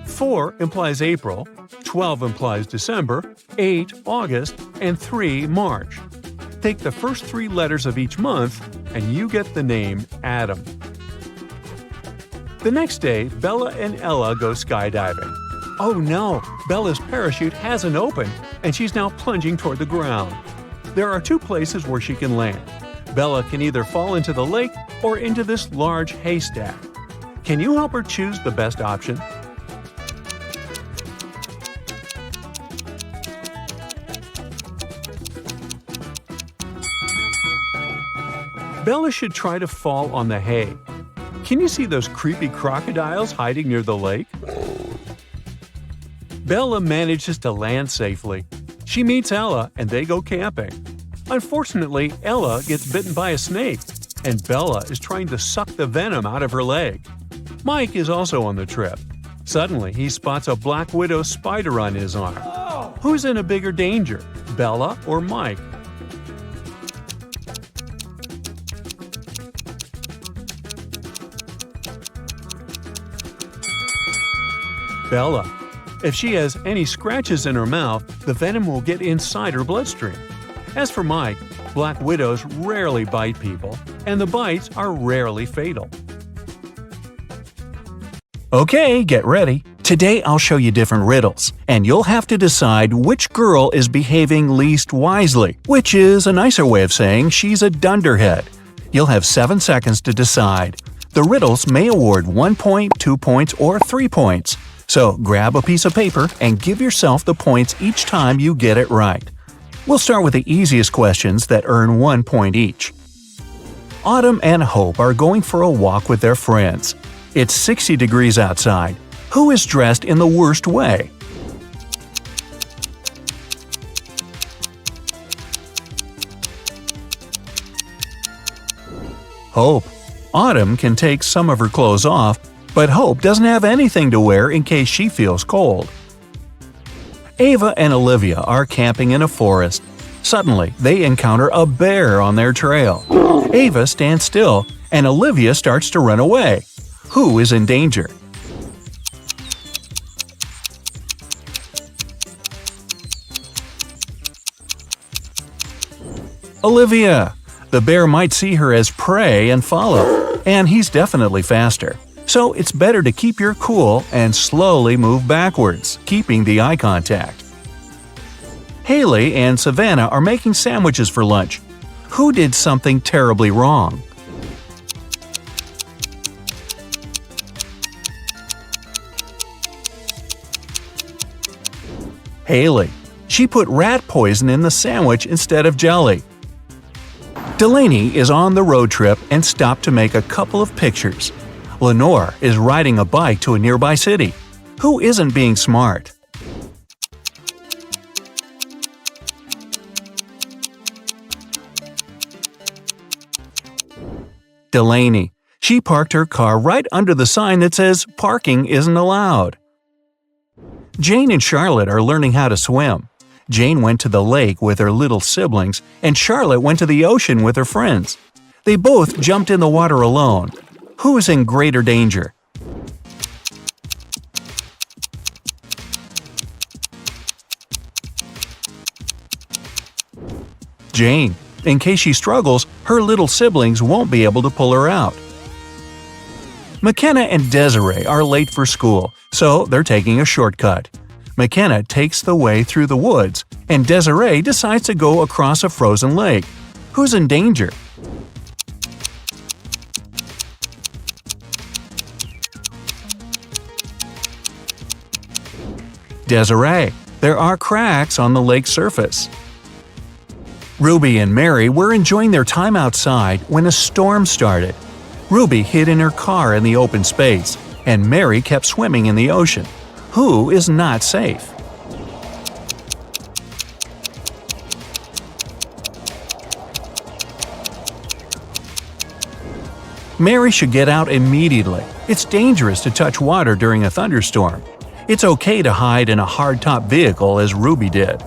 4 implies April, 12 implies December, 8 August, and 3 March. Take the first 3 letters of each month, and you get the name Adam. The next day, Bella and Ella go skydiving. Oh no! Bella's parachute hasn't opened, and she's now plunging toward the ground. There are two places where she can land. Bella can either fall into the lake or into this large haystack. Can you help her choose the best option? Bella should try to fall on the hay. Can you see those creepy crocodiles hiding near the lake? Bella manages to land safely. She meets Ella and they go camping. Unfortunately, Ella gets bitten by a snake, and Bella is trying to suck the venom out of her leg. Mike is also on the trip. Suddenly, he spots a black widow spider on his arm. Who's in a bigger danger, Bella or Mike? Bella. If she has any scratches in her mouth, the venom will get inside her bloodstream. As for Mike, black widows rarely bite people, and the bites are rarely fatal. Okay, get ready. Today I'll show you different riddles, and you'll have to decide which girl is behaving least wisely, which is a nicer way of saying she's a dunderhead. You'll have 7 seconds to decide. The riddles may award 1 point, 2 points, or 3 points. So grab a piece of paper and give yourself the points each time you get it right. We'll start with the easiest questions that earn 1 point each. Autumn and Hope are going for a walk with their friends. It's 60 degrees outside. Who is dressed in the worst way? Hope. Autumn can take some of her clothes off, but Hope doesn't have anything to wear in case she feels cold. Ava and Olivia are camping in a forest. Suddenly, they encounter a bear on their trail. Ava stands still, and Olivia starts to run away. Who is in danger? Olivia. The bear might see her as prey and follow, and he's definitely faster. So it's better to keep your cool and slowly move backwards, keeping the eye contact. Haley and Savannah are making sandwiches for lunch. Who did something terribly wrong? Haley. She put rat poison in the sandwich instead of jelly. Delaney is on the road trip and stopped to make a couple of pictures. Lenore is riding a bike to a nearby city. Who isn't being smart? Delaney. She parked her car right under the sign that says "Parking isn't allowed." Jane and Charlotte are learning how to swim. Jane went to the lake with her little siblings, and Charlotte went to the ocean with her friends. They both jumped in the water alone. Who is in greater danger? Jane. In case she struggles, her little siblings won't be able to pull her out. McKenna and Desiree are late for school, so they're taking a shortcut. McKenna takes the way through the woods, and Desiree decides to go across a frozen lake. Who's in danger? Desiree. There are cracks on the lake's surface. Ruby and Mary were enjoying their time outside when a storm started. Ruby hid in her car in the open space, and Mary kept swimming in the ocean. Who is not safe? Mary should get out immediately. It's dangerous to touch water during a thunderstorm. It's okay to hide in a hardtop vehicle as Ruby did.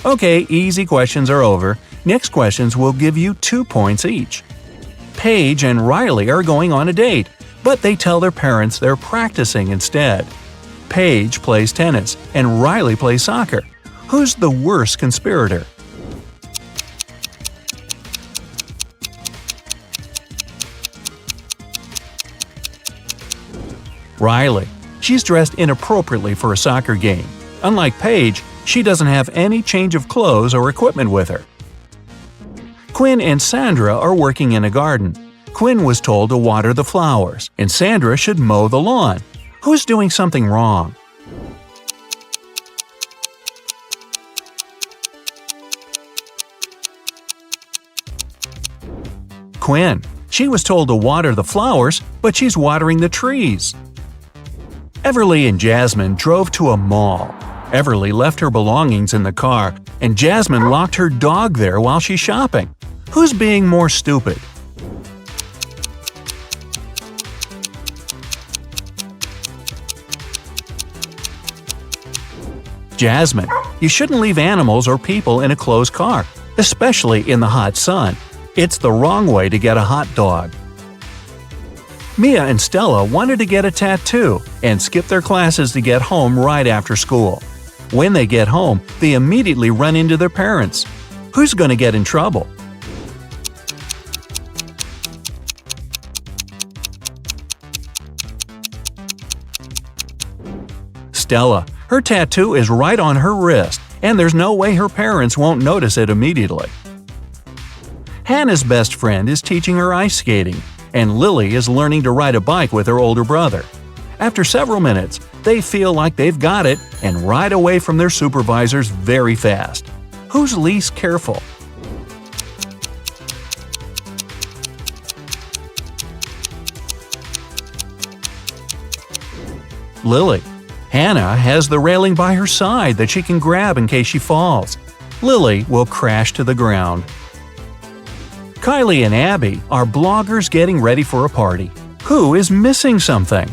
Okay, easy questions are over. Next questions will give you 2 points each. Paige and Riley are going on a date, but they tell their parents they're practicing instead. Paige plays tennis and Riley plays soccer. Who's the worst conspirator? Riley. She's dressed inappropriately for a soccer game. Unlike Paige, she doesn't have any change of clothes or equipment with her. Quinn and Sandra are working in a garden. Quinn was told to water the flowers, and Sandra should mow the lawn. Who's doing something wrong? Quinn. She was told to water the flowers, but she's watering the trees. Everly and Jasmine drove to a mall. Everly left her belongings in the car, and Jasmine locked her dog there while she's shopping. Who's being more stupid? Jasmine. You shouldn't leave animals or people in a closed car, especially in the hot sun. It's the wrong way to get a hot dog. Mia and Stella wanted to get a tattoo and skip their classes to get home right after school. When they get home, they immediately run into their parents. Who's going to get in trouble? Stella. Her tattoo is right on her wrist, and there's no way her parents won't notice it immediately. Hannah's best friend is teaching her ice skating, and Lily is learning to ride a bike with her older brother. After several minutes, they feel like they've got it and ride away from their supervisors very fast. Who's least careful? Lily. Hannah has the railing by her side that she can grab in case she falls. Lily will crash to the ground. Kylie and Abby are bloggers getting ready for a party. Who is missing something?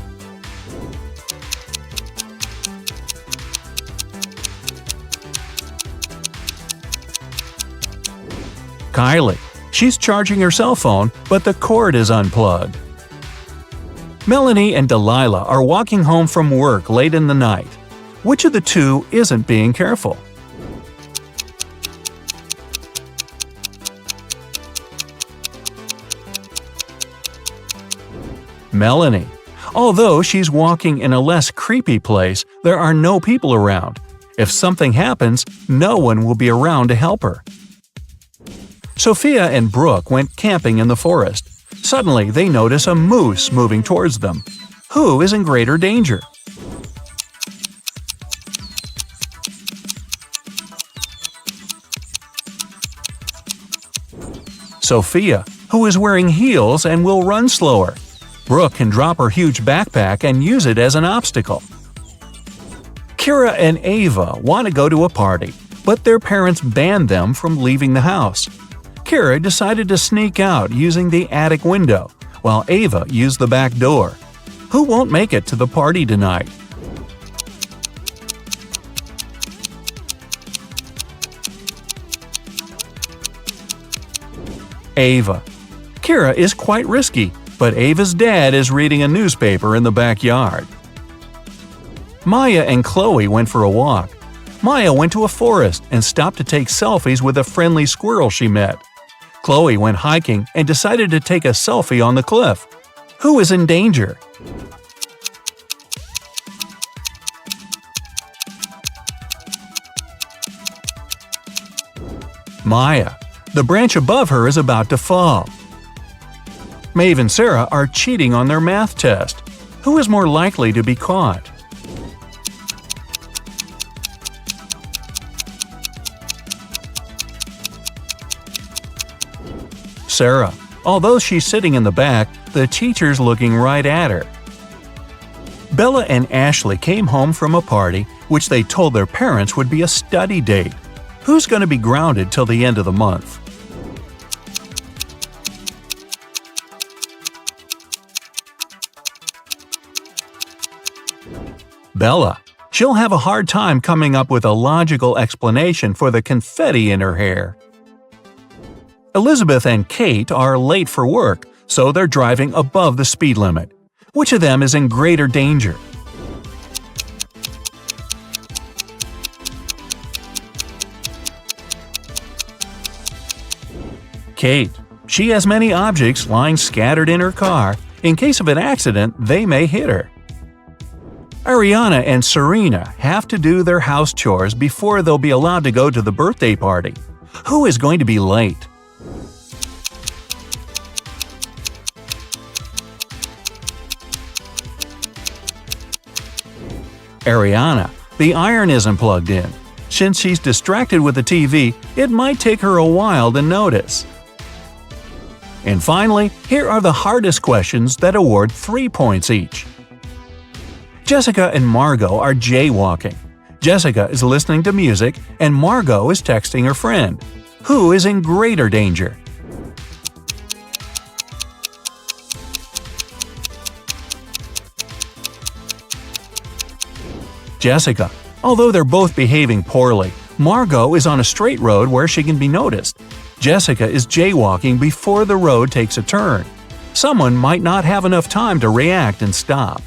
Kylie. She's charging her cell phone, but the cord is unplugged. Melanie and Delilah are walking home from work late in the night. Which of the two isn't being careful? Melanie. Although she's walking in a less creepy place, there are no people around. If something happens, no one will be around to help her. Sophia and Brooke went camping in the forest. Suddenly, they notice a moose moving towards them. Who is in greater danger? Sophia, who is wearing heels and will run slower. Brooke can drop her huge backpack and use it as an obstacle. Kira and Ava want to go to a party, but their parents banned them from leaving the house. Kira decided to sneak out using the attic window, while Ava used the back door. Who won't make it to the party tonight? Ava. Kira is quite risky, but Ava's dad is reading a newspaper in the backyard. Maya and Chloe went for a walk. Maya went to a forest and stopped to take selfies with a friendly squirrel she met. Chloe went hiking and decided to take a selfie on the cliff. Who is in danger? Maya. The branch above her is about to fall. Maeve and Sarah are cheating on their math test. Who is more likely to be caught? Sarah. Although she's sitting in the back, the teacher's looking right at her. Bella and Ashley came home from a party which they told their parents would be a study date. Who's going to be grounded till the end of the month? Bella. She'll have a hard time coming up with a logical explanation for the confetti in her hair. Elizabeth and Kate are late for work, so they're driving above the speed limit. Which of them is in greater danger? Kate. She has many objects lying scattered in her car. In case of an accident, they may hit her. Ariana and Serena have to do their house chores before they'll be allowed to go to the birthday party. Who is going to be late? Ariana. The iron isn't plugged in. Since she's distracted with the TV, it might take her a while to notice. And finally, here are the hardest questions that award 3 points each. Jessica and Margot are jaywalking. Jessica is listening to music and Margot is texting her friend. Who is in greater danger? Jessica. Although they're both behaving poorly, Margot is on a straight road where she can be noticed. Jessica is jaywalking before the road takes a turn. Someone might not have enough time to react and stop.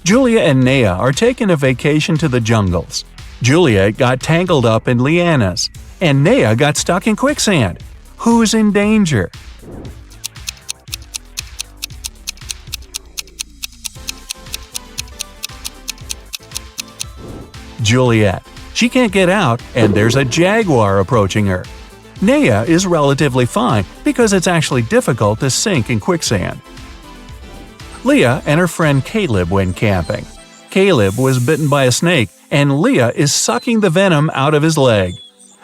Julia and Naya are taking a vacation to the jungles. Julia got tangled up in lianas, and Naya got stuck in quicksand. Who's in danger? Juliet. She can't get out, and there's a jaguar approaching her. Naya is relatively fine because it's actually difficult to sink in quicksand. Leah and her friend Caleb went camping. Caleb was bitten by a snake, and Leah is sucking the venom out of his leg.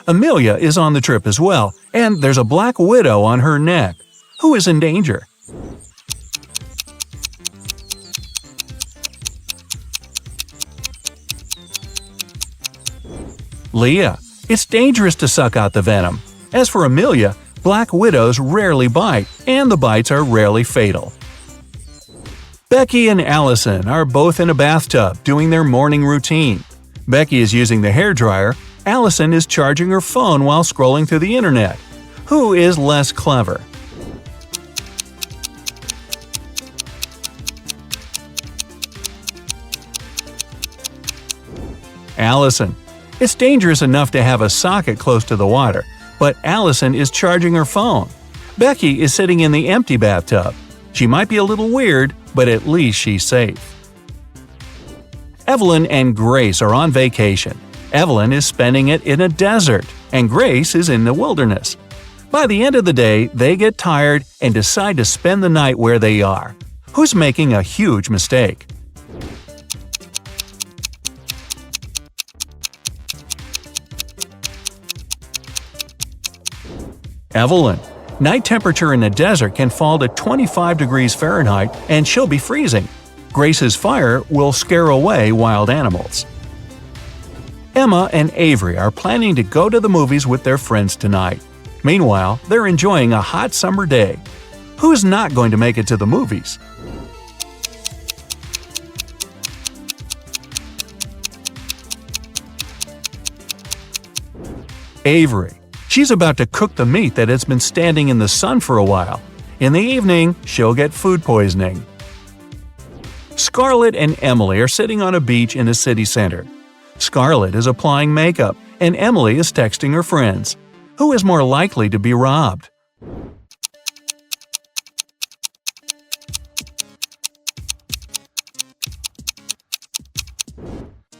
Amelia is on the trip as well, and there's a black widow on her neck. Who is in danger? Leah. It's dangerous to suck out the venom. As for Amelia, black widows rarely bite, and the bites are rarely fatal. Becky and Allison are both in a bathtub doing their morning routine. Becky is using the hairdryer, Allison is charging her phone while scrolling through the internet. Who is less clever? Allison. It's dangerous enough to have a socket close to the water, but Allison is charging her phone. Becky is sitting in the empty bathtub. She might be a little weird, but at least she's safe. Evelyn and Grace are on vacation. Evelyn is spending it in a desert, and Grace is in the wilderness. By the end of the day, they get tired and decide to spend the night where they are. Who's making a huge mistake? Evelyn. Night temperature in the desert can fall to 25 degrees Fahrenheit and she'll be freezing. Grace's fire will scare away wild animals. Emma and Avery are planning to go to the movies with their friends tonight. Meanwhile, they're enjoying a hot summer day. Who's not going to make it to the movies? Avery. She's about to cook the meat that has been standing in the sun for a while. In the evening, she'll get food poisoning. Scarlett and Emily are sitting on a beach in the city center. Scarlett is applying makeup, and Emily is texting her friends. Who is more likely to be robbed?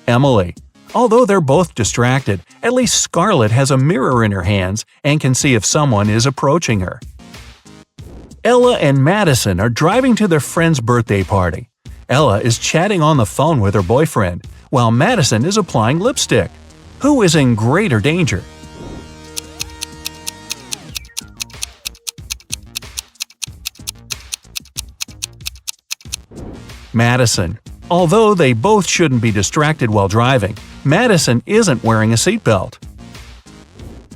Emily. Although they're both distracted, at least Scarlett has a mirror in her hands and can see if someone is approaching her. Ella and Madison are driving to their friend's birthday party. Ella is chatting on the phone with her boyfriend, while Madison is applying lipstick. Who is in greater danger? Madison. Although they both shouldn't be distracted while driving, Madison isn't wearing a seatbelt.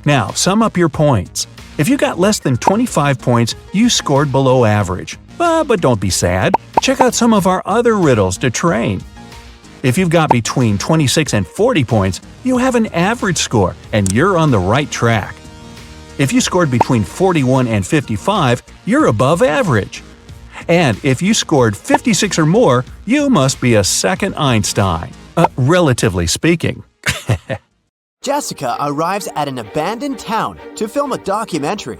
Now, sum up your points. If you got less than 25 points, you scored below average. But don't be sad. Check out some of our other riddles to train. If you've got between 26 and 40 points, you have an average score, and you're on the right track. If you scored between 41 and 55, you're above average. And if you scored 56 or more, you must be a second Einstein. Relatively speaking. Jessica arrives at an abandoned town to film a documentary.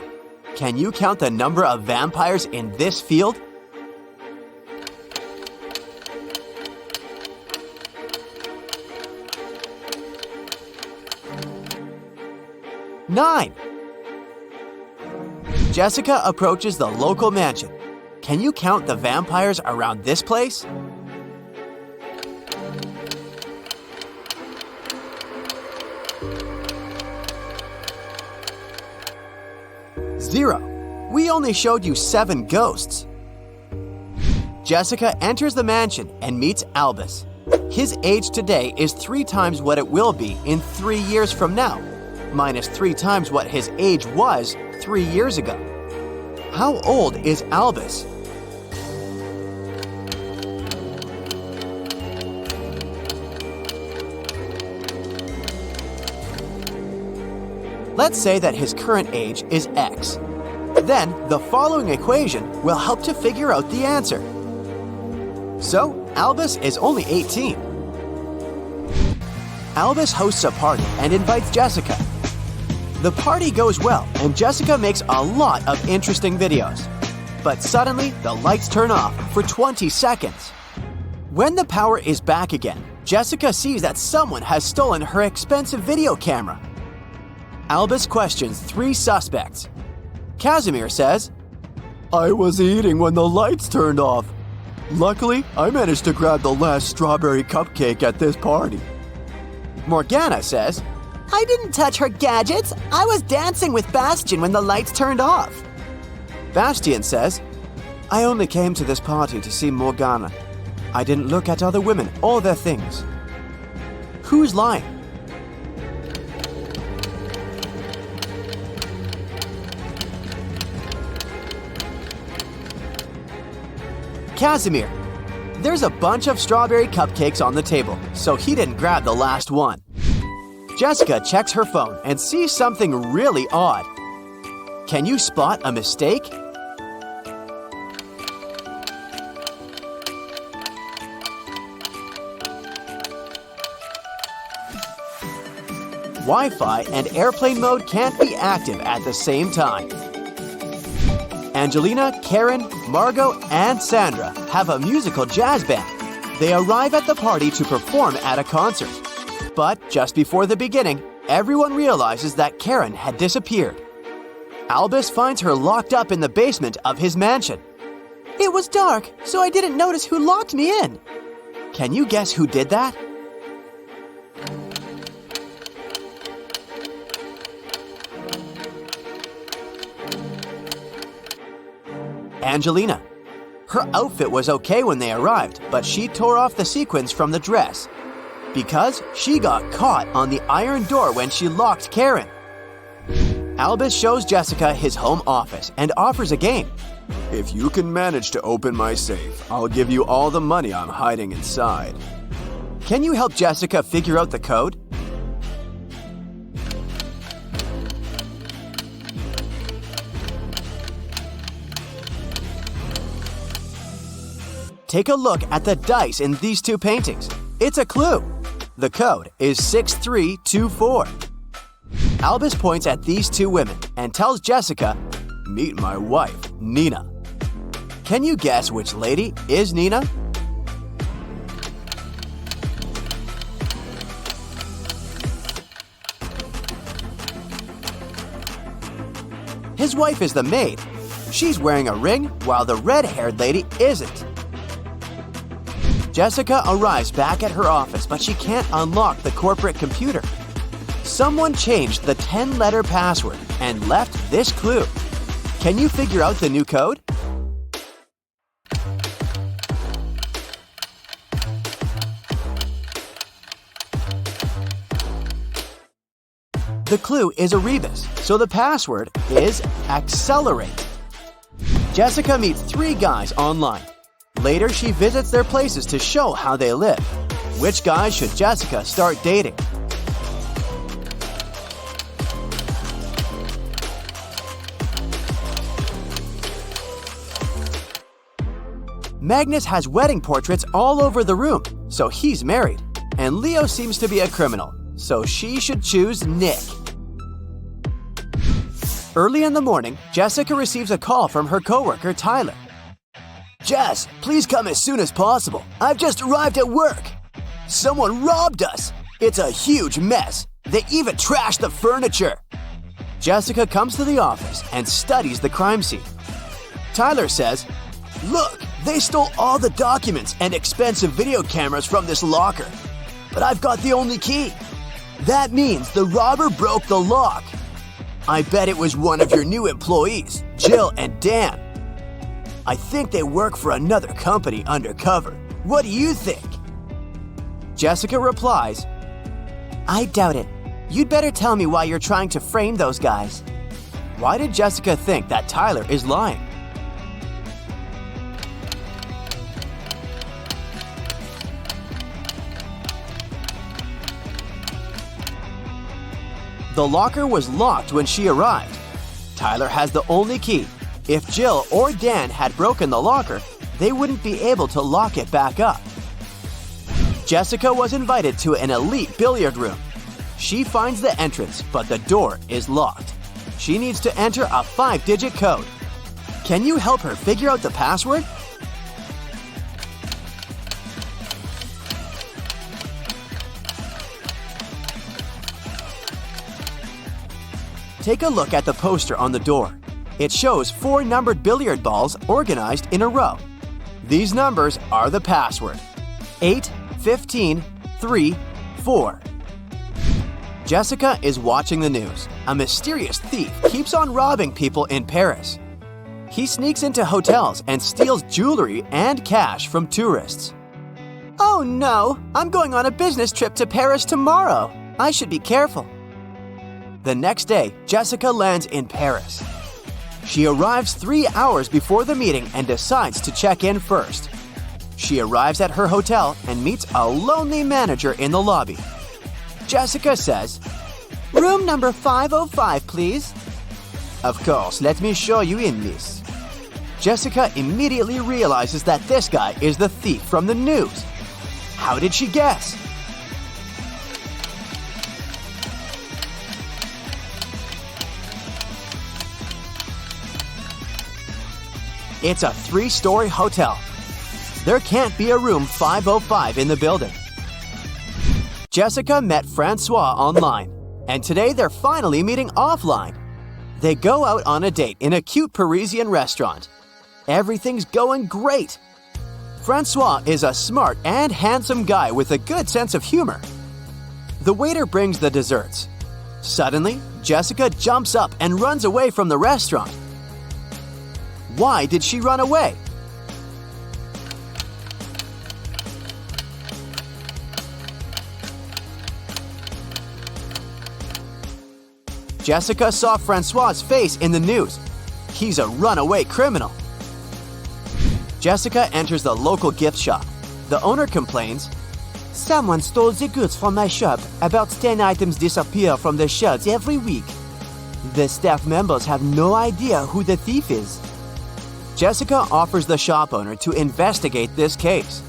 Can you count the number of vampires in this field? 9. Jessica approaches the local mansion. Can you count the vampires around this place? 0. We only showed you 7 ghosts. Jessica enters the mansion and meets Albus. His age today is 3 times what it will be in 3 years from now, minus 3 times what his age was 3 years ago. How old is Albus? Let's say that his current age is X. Then, the following equation will help to figure out the answer. So, Albus is only 18. Albus hosts a party and invites Jessica. The party goes well, and Jessica makes a lot of interesting videos. But suddenly, the lights turn off for 20 seconds. When the power is back again, Jessica sees that someone has stolen her expensive video camera. Albus questions 3 suspects. Casimir says, "I was eating when the lights turned off. Luckily, I managed to grab the last strawberry cupcake at this party." Morgana says, I didn't touch her gadgets. I was dancing with Bastian when the lights turned off. Bastian says, "I only came to this party to see Morgana. I didn't look at other women or their things." Who's lying? Casimir. There's a bunch of strawberry cupcakes on the table, so he didn't grab the last one. Jessica checks her phone and sees something really odd. Can you spot a mistake? Wi-Fi and airplane mode can't be active at the same time. Angelina, Karen, Margot, and Sandra have a musical jazz band. They arrive at the party to perform at a concert. But just before the beginning, everyone realizes that Karen had disappeared. Albus finds her locked up in the basement of his mansion. It was dark, so I didn't notice who locked me in. Can you guess who did that? Angelina. Her outfit was okay when they arrived, but she tore off the sequins from the dress because she got caught on the iron door when she locked Karen. Albus shows Jessica his home office and offers a game. If you can manage to open my safe, I'll give you all the money I'm hiding inside. Can you help Jessica figure out the code? Take a look at the dice in these 2 paintings. It's a clue. The code is 6324. Albus points at these 2 women and tells Jessica, "Meet my wife, Nina." Can you guess which lady is Nina? His wife is the maid. She's wearing a ring while the red-haired lady isn't. Jessica arrives back at her office, but she can't unlock the corporate computer. Someone changed the 10-letter password and left this clue. Can you figure out the new code? The clue is a rebus, so the password is accelerate. Jessica meets 3 guys online. Later, she visits their places to show how they live. Which guys should Jessica start dating? Magnus has wedding portraits all over the room, so he's married. And Leo seems to be a criminal, so she should choose Nick. Early in the morning, Jessica receives a call from her coworker, Tyler. "Jess, please come as soon as possible. I've just arrived at work. Someone robbed us. It's a huge mess. They even trashed the furniture." Jessica comes to the office and studies the crime scene. Tyler says, "Look, they stole all the documents and expensive video cameras from this locker. But I've got the only key. That means the robber broke the lock. I bet it was one of your new employees, Jill and Dan. I think they work for another company undercover. What do you think?" Jessica replies, I doubt it. You'd better tell me why you're trying to frame those guys. why did Jessica think that Tyler is lying? The locker was locked when she arrived. Tyler has the only key. If Jill or Dan had broken the locker, they wouldn't be able to lock it back up. Jessica was invited to an elite billiard room. She finds the entrance, but the door is locked. She needs to enter a 5-digit code. Can you help her figure out the password? Take a look at the poster on the door. It shows 4 numbered billiard balls organized in a row. These numbers are the password: 8, 15, 3, 4. Jessica is watching the news. A mysterious thief keeps on robbing people in Paris. He sneaks into hotels and steals jewelry and cash from tourists. Oh no, I'm going on a business trip to Paris tomorrow. I should be careful. The next day, Jessica lands in Paris. She arrives 3 hours before the meeting and decides to check in first. She arrives at her hotel and meets a lonely manager in the lobby. Jessica says, Room number 505, please. "Of course, let me show you in, miss." Jessica immediately realizes that this guy is the thief from the news. How did she guess? It's a 3-story hotel. There can't be a room 505 in the building. Jessica met Francois online, and today they're finally meeting offline. They go out on a date in a cute Parisian restaurant. Everything's going great. Francois is a smart and handsome guy with a good sense of humor. The waiter brings the desserts. Suddenly, Jessica jumps up and runs away from the restaurant. Why did she run away? Jessica saw Francois's face in the news. He's a runaway criminal. Jessica enters the local gift shop. The owner complains, Someone stole the goods from my shop. About 10 items disappear from the shelves every week. The staff members have no idea who the thief is. Jessica offers the shop owner to investigate this case.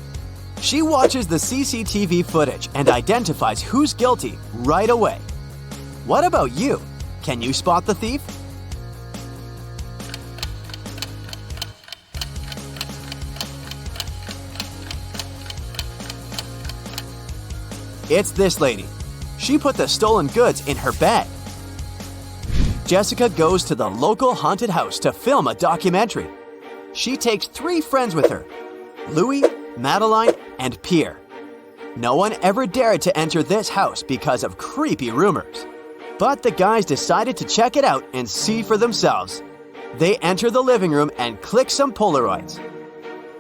She watches the CCTV footage and identifies who's guilty right away. What about you? Can you spot the thief? It's this lady. She put the stolen goods in her bag. Jessica goes to the local haunted house to film a documentary. She takes 3 friends with her: Louis, Madeline, and Pierre. No one ever dared to enter this house because of creepy rumors. But the guys decided to check it out and see for themselves. They enter the living room and click some Polaroids.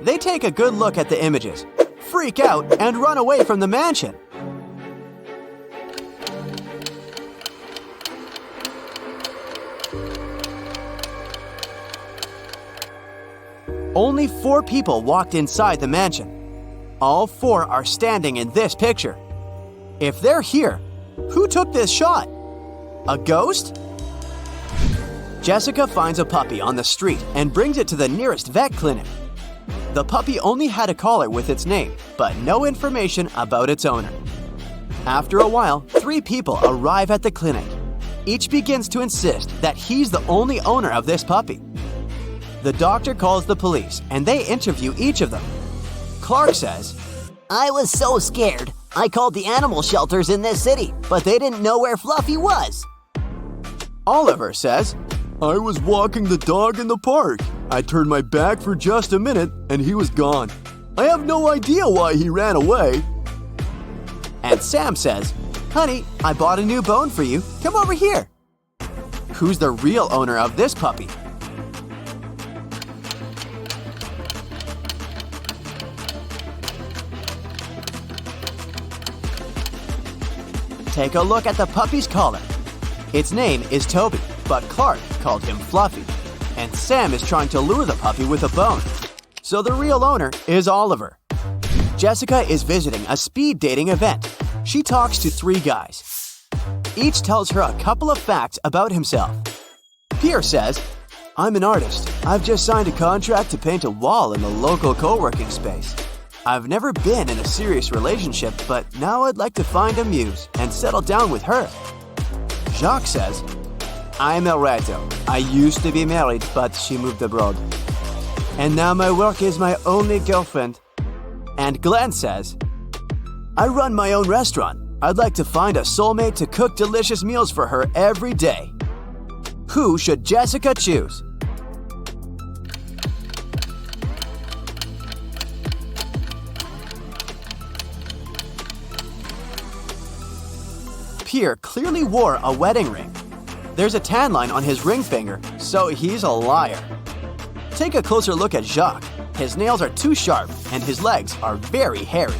They take a good look at the images, freak out, and run away from the mansion. Only 4 people walked inside the mansion. All 4 are standing in this picture. If they're here, who took this shot? A ghost? Jessica finds a puppy on the street and brings it to the nearest vet clinic. The puppy only had a collar with its name, but no information about its owner. After a while, 3 people arrive at the clinic. Each begins to insist that he's the only owner of this puppy. The doctor calls the police and they interview each of them. Clark says, I was so scared. I called the animal shelters in this city, but they didn't know where Fluffy was. Oliver says, I was walking the dog in the park. I turned my back for just a minute and he was gone. I have no idea why he ran away. And Sam says, Honey, I bought a new bone for you. Come over here. Who's the real owner of this puppy? Take a look at the puppy's collar. Its name is Toby, but Clark called him Fluffy. And Sam is trying to lure the puppy with a bone. So the real owner is Oliver. Jessica is visiting a speed dating event. She talks to 3 guys. Each tells her a couple of facts about himself. Pierre says, I'm an artist. I've just signed a contract to paint a wall in the local co-working space. I've never been in a serious relationship, but now I'd like to find a muse and settle down with her. Jacques says, I'm El Reto. I used to be married, but she moved abroad. And now my work is my only girlfriend. And Glenn says, I run my own restaurant. I'd like to find a soulmate to cook delicious meals for her every day. Who should Jessica choose? Pierre clearly wore a wedding ring. There's a tan line on his ring finger, so he's a liar. Take a closer look at Jacques. His nails are too sharp and his legs are very hairy.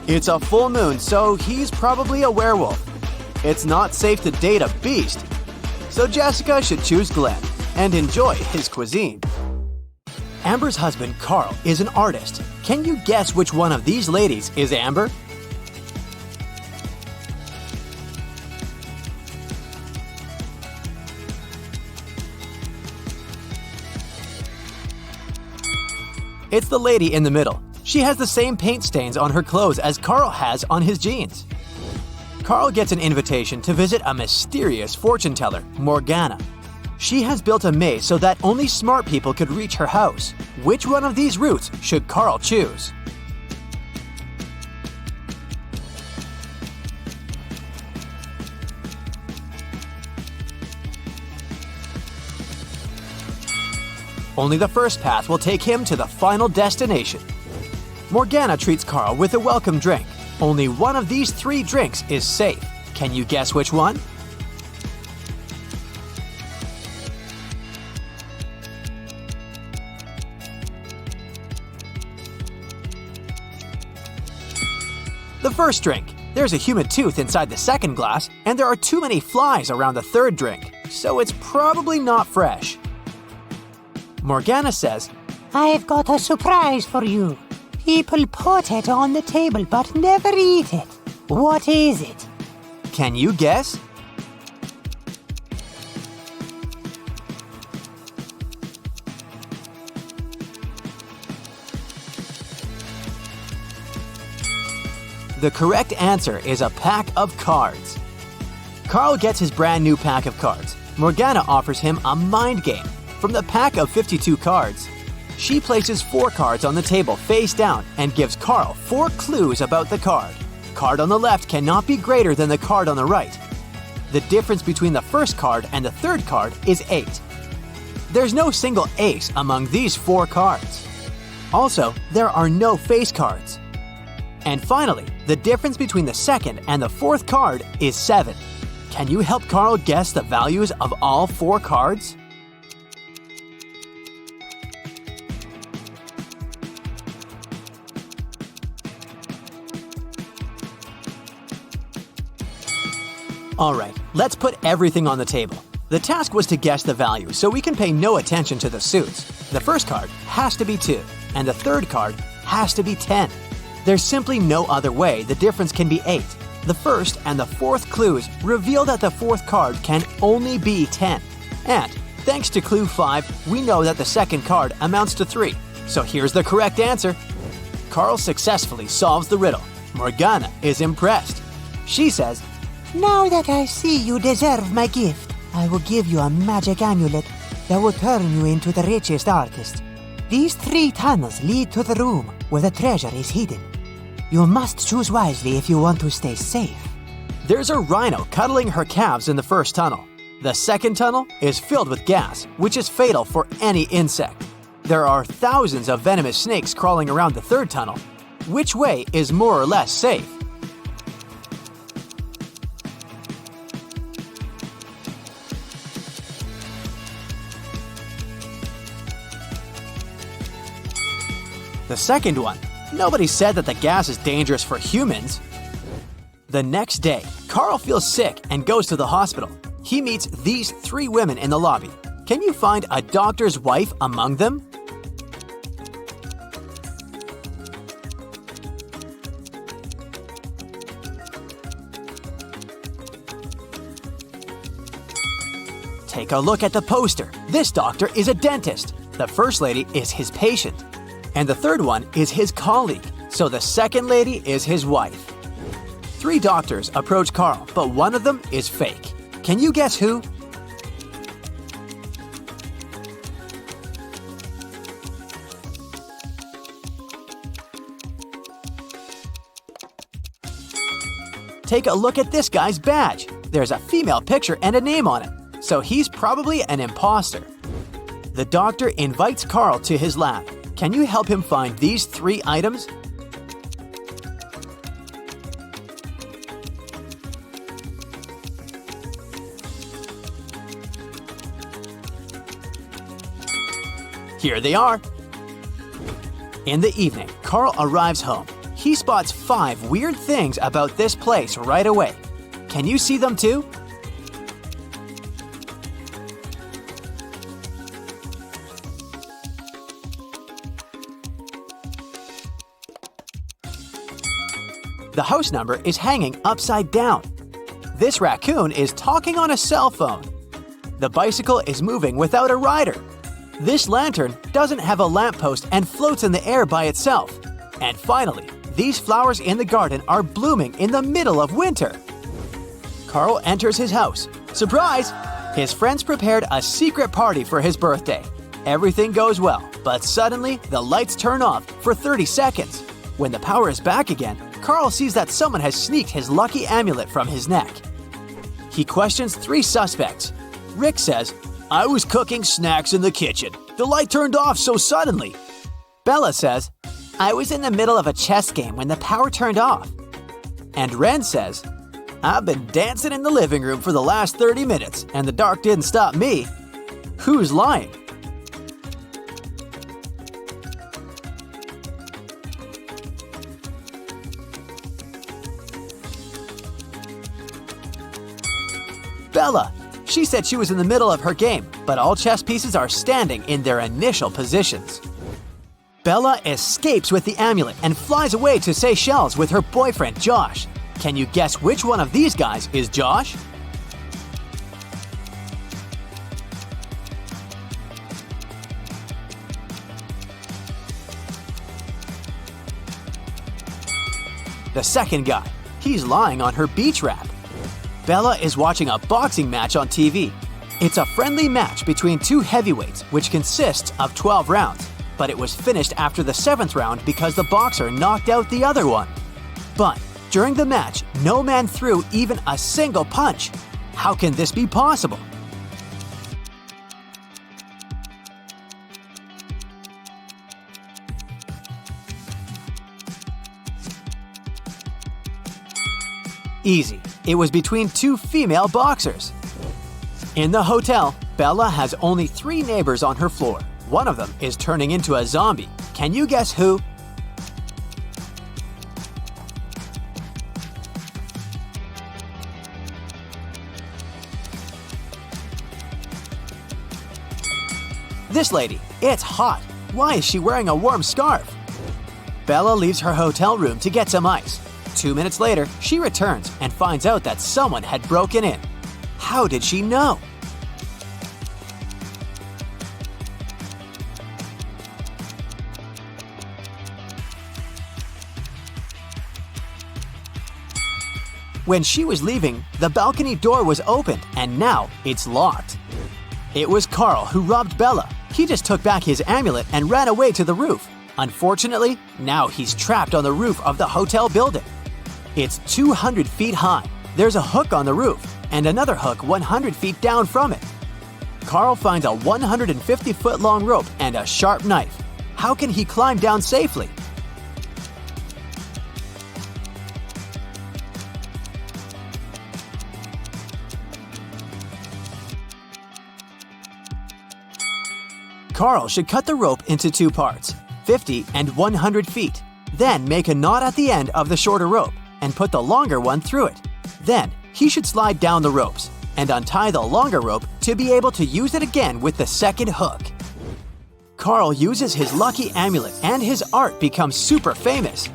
It's a full moon, so he's probably a werewolf. It's not safe to date a beast, so Jessica should choose Glenn and enjoy his cuisine. Amber's husband, Carl, is an artist. Can you guess which one of these ladies is Amber? It's the lady in the middle. She has the same paint stains on her clothes as Carl has on his jeans. Carl gets an invitation to visit a mysterious fortune teller, Morgana. She has built a maze so that only smart people could reach her house. Which one of these routes should Carl choose? Only the first path will take him to the final destination. Morgana treats Carl with a welcome drink. Only one of these 3 drinks is safe. Can you guess which one? The first drink. There's a human tooth inside the second glass, and there are too many flies around the third drink, so it's probably not fresh. Morgana says, I've got a surprise for you. People put it on the table but never eat it. What is it? Can you guess? The correct answer is a pack of cards. Carl gets his brand new pack of cards. Morgana offers him a mind game. From the pack of 52 cards, she places 4 cards on the table face down and gives Carl 4 clues about the card. Card on the left cannot be greater than the card on the right. The difference between the first card and the third card is 8. There's no single ace among these 4 cards. Also, there are no face cards. And finally, the difference between the second and the fourth card is 7. Can you help Carl guess the values of all 4 cards? Alright, let's put everything on the table. The task was to guess the value, so we can pay no attention to the suits. The first card has to be 2, and the third card has to be 10. There's simply no other way the difference can be 8. The first and the fourth clues reveal that the fourth card can only be 10. And, thanks to clue 5, we know that the second card amounts to 3. So here's the correct answer. Carl successfully solves the riddle. Morgana is impressed. She says, Now that I see you deserve my gift, I will give you a magic amulet that will turn you into the richest artist. These 3 tunnels lead to the room where the treasure is hidden. You must choose wisely if you want to stay safe. There's a rhino cuddling her calves in the first tunnel. The second tunnel is filled with gas, which is fatal for any insect. There are thousands of venomous snakes crawling around the third tunnel. Which way is more or less safe? The second one. Nobody said that the gas is dangerous for humans. The next day, Carl feels sick and goes to the hospital. He meets these 3 women in the lobby. Can you find a doctor's wife among them? Take a look at the poster. This doctor is a dentist. The first lady is his patient. And the third one is his colleague. So the second lady is his wife. 3 doctors approach Carl, but one of them is fake. Can you guess who? Take a look at this guy's badge. There's a female picture and a name on it, so he's probably an imposter. The doctor invites Carl to his lab. Can you help him find these 3 items? Here they are. In the evening, Carl arrives home. He spots 5 weird things about this place right away. Can you see them too? The house number is hanging upside down. This raccoon is talking on a cell phone. The bicycle is moving without a rider. This lantern doesn't have a lamppost and floats in the air by itself. And finally, these flowers in the garden are blooming in the middle of winter. Carl enters his house. Surprise! His friends prepared a secret party for his birthday. Everything goes well, but suddenly the lights turn off for 30 seconds. When the power is back again, Carl sees that someone has sneaked his lucky amulet from his neck. He questions 3 suspects. Rick says, "I was cooking snacks in the kitchen. The light turned off so suddenly." Bella says, "I was in the middle of a chess game when the power turned off." And Ren says, "I've been dancing in the living room for the last 30 minutes, and the dark didn't stop me." Who's lying? Bella. She said she was in the middle of her game, but all chess pieces are standing in their initial positions. Bella escapes with the amulet and flies away to Seychelles with her boyfriend Josh. Can you guess which one of these guys is Josh? The second guy. He's lying on her beach wrap. Bella is watching a boxing match on TV. It's a friendly match between 2 heavyweights, which consists of 12 rounds. But it was finished after the 7th round because the boxer knocked out the other one. But during the match, no man threw even a single punch. How can this be possible? Easy. It was between 2 female boxers. In the hotel, Bella has only 3 neighbors on her floor. One of them is turning into a zombie. Can you guess who? This lady. It's hot. Why is she wearing a warm scarf? Bella leaves her hotel room to get some ice. 2 minutes later, she returns and finds out that someone had broken in. How did she know? When she was leaving, the balcony door was opened and now it's locked. It was Carl who robbed Bella. He just took back his amulet and ran away to the roof. Unfortunately, now he's trapped on the roof of the hotel building. It's 200 feet high. There's a hook on the roof. and another hook 100 feet down from it. Carl finds a 150-foot-long rope and a sharp knife. How can he climb down safely? Carl should cut the rope into two parts, 50 and 100 feet. Then make a knot at the end of the shorter rope and put the longer one through it. Then he should slide down the ropes and untie the longer rope to be able to use it again with the second hook. Carl uses his lucky amulet and his art becomes super famous.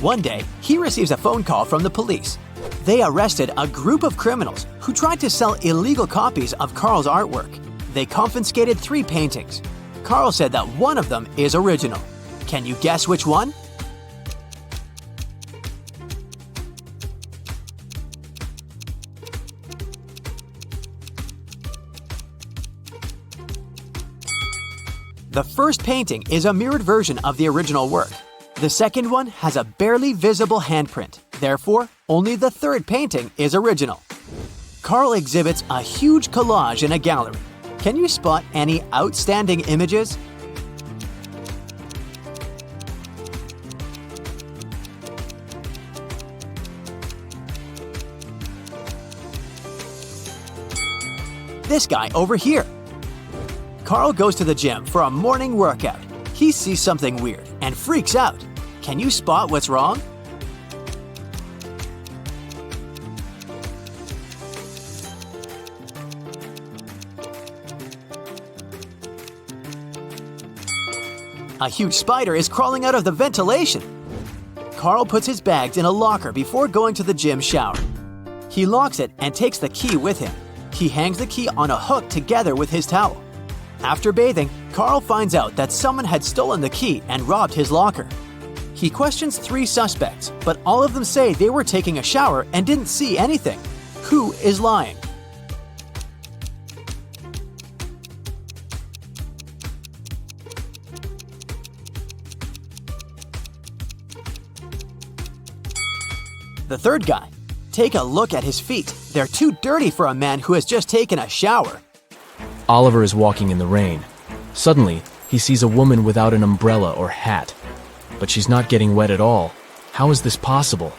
One day, he receives a phone call from the police. They arrested a group of criminals who tried to sell illegal copies of Carl's artwork. They confiscated 3 paintings. Carl said that one of them is original. Can you guess which one? The first painting is a mirrored version of the original work. The second one has a barely visible handprint. Therefore, only the third painting is original. Carl exhibits a huge collage in a gallery. Can you spot any outstanding images? This guy over here. Carl goes to the gym for a morning workout. He sees something weird and freaks out. Can you spot what's wrong? A huge spider is crawling out of the ventilation. Carl puts his bags in a locker before going to the gym shower. He locks it and takes the key with him. He hangs the key on a hook together with his towel. After bathing, Carl finds out that someone had stolen the key and robbed his locker. He questions 3 suspects, but all of them say they were taking a shower and didn't see anything. Who is lying? The third guy. Take a look at his feet. They're too dirty for a man who has just taken a shower. Oliver is walking in the rain. Suddenly, he sees a woman without an umbrella or hat. But she's not getting wet at all. How is this possible?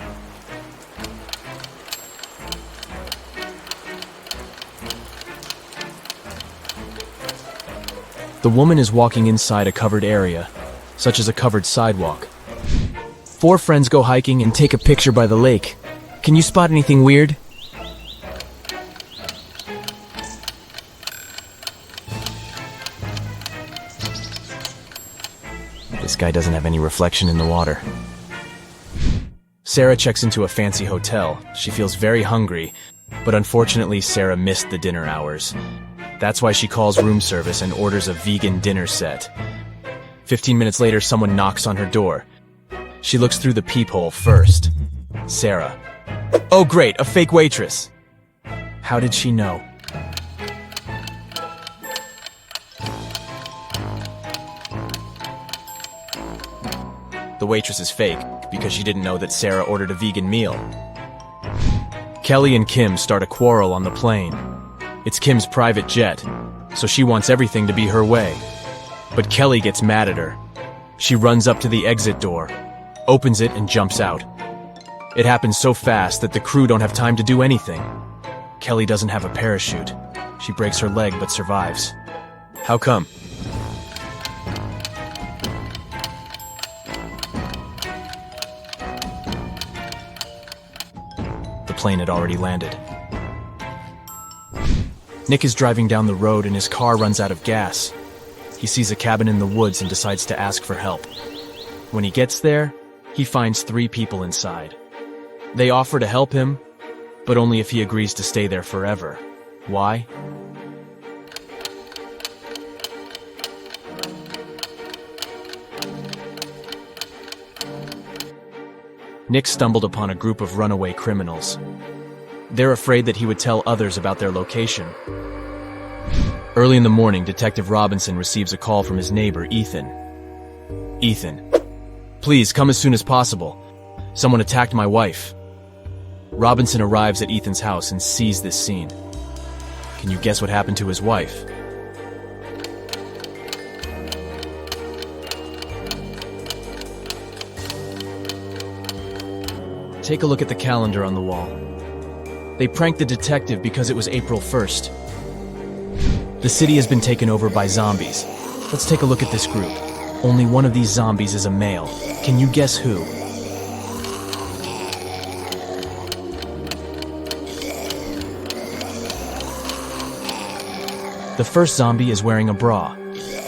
The woman is walking inside a covered area, such as a covered sidewalk. 4 friends go hiking and take a picture by the lake. Can you spot anything weird? This guy doesn't have any reflection in the water. Sarah checks into a fancy hotel. She feels very hungry, but unfortunately Sarah missed the dinner hours. That's why she calls room service and orders a vegan dinner set. 15 minutes later, someone knocks on her door. She looks through the peephole first. Sarah. Oh great, a fake waitress. How did she know? The waitress is fake because she didn't know that Sarah ordered a vegan meal. Kelly and Kim start a quarrel on the plane. It's Kim's private jet, so she wants everything to be her way. But Kelly gets mad at her. She runs up to the exit door, opens it and jumps out. It happens so fast that the crew don't have time to do anything. Kelly doesn't have a parachute. She breaks her leg but survives. How come? The plane had already landed. Nick is driving down the road and his car runs out of gas. He sees a cabin in the woods and decides to ask for help. When he gets there, he finds 3 people inside. They offer to help him, but only if he agrees to stay there forever. Why? Nick stumbled upon a group of runaway criminals. They're afraid that he would tell others about their location. Early in the morning, Detective Robinson receives a call from his neighbor, Ethan. Ethan, please come as soon as possible. Someone attacked my wife. Robinson arrives at Ethan's house and sees this scene. Can you guess what happened to his wife? Take a look at the calendar on the wall. They pranked the detective because it was April 1st. The city has been taken over by zombies. Let's take a look at this group. Only one of these zombies is a male. Can you guess who? The first zombie is wearing a bra,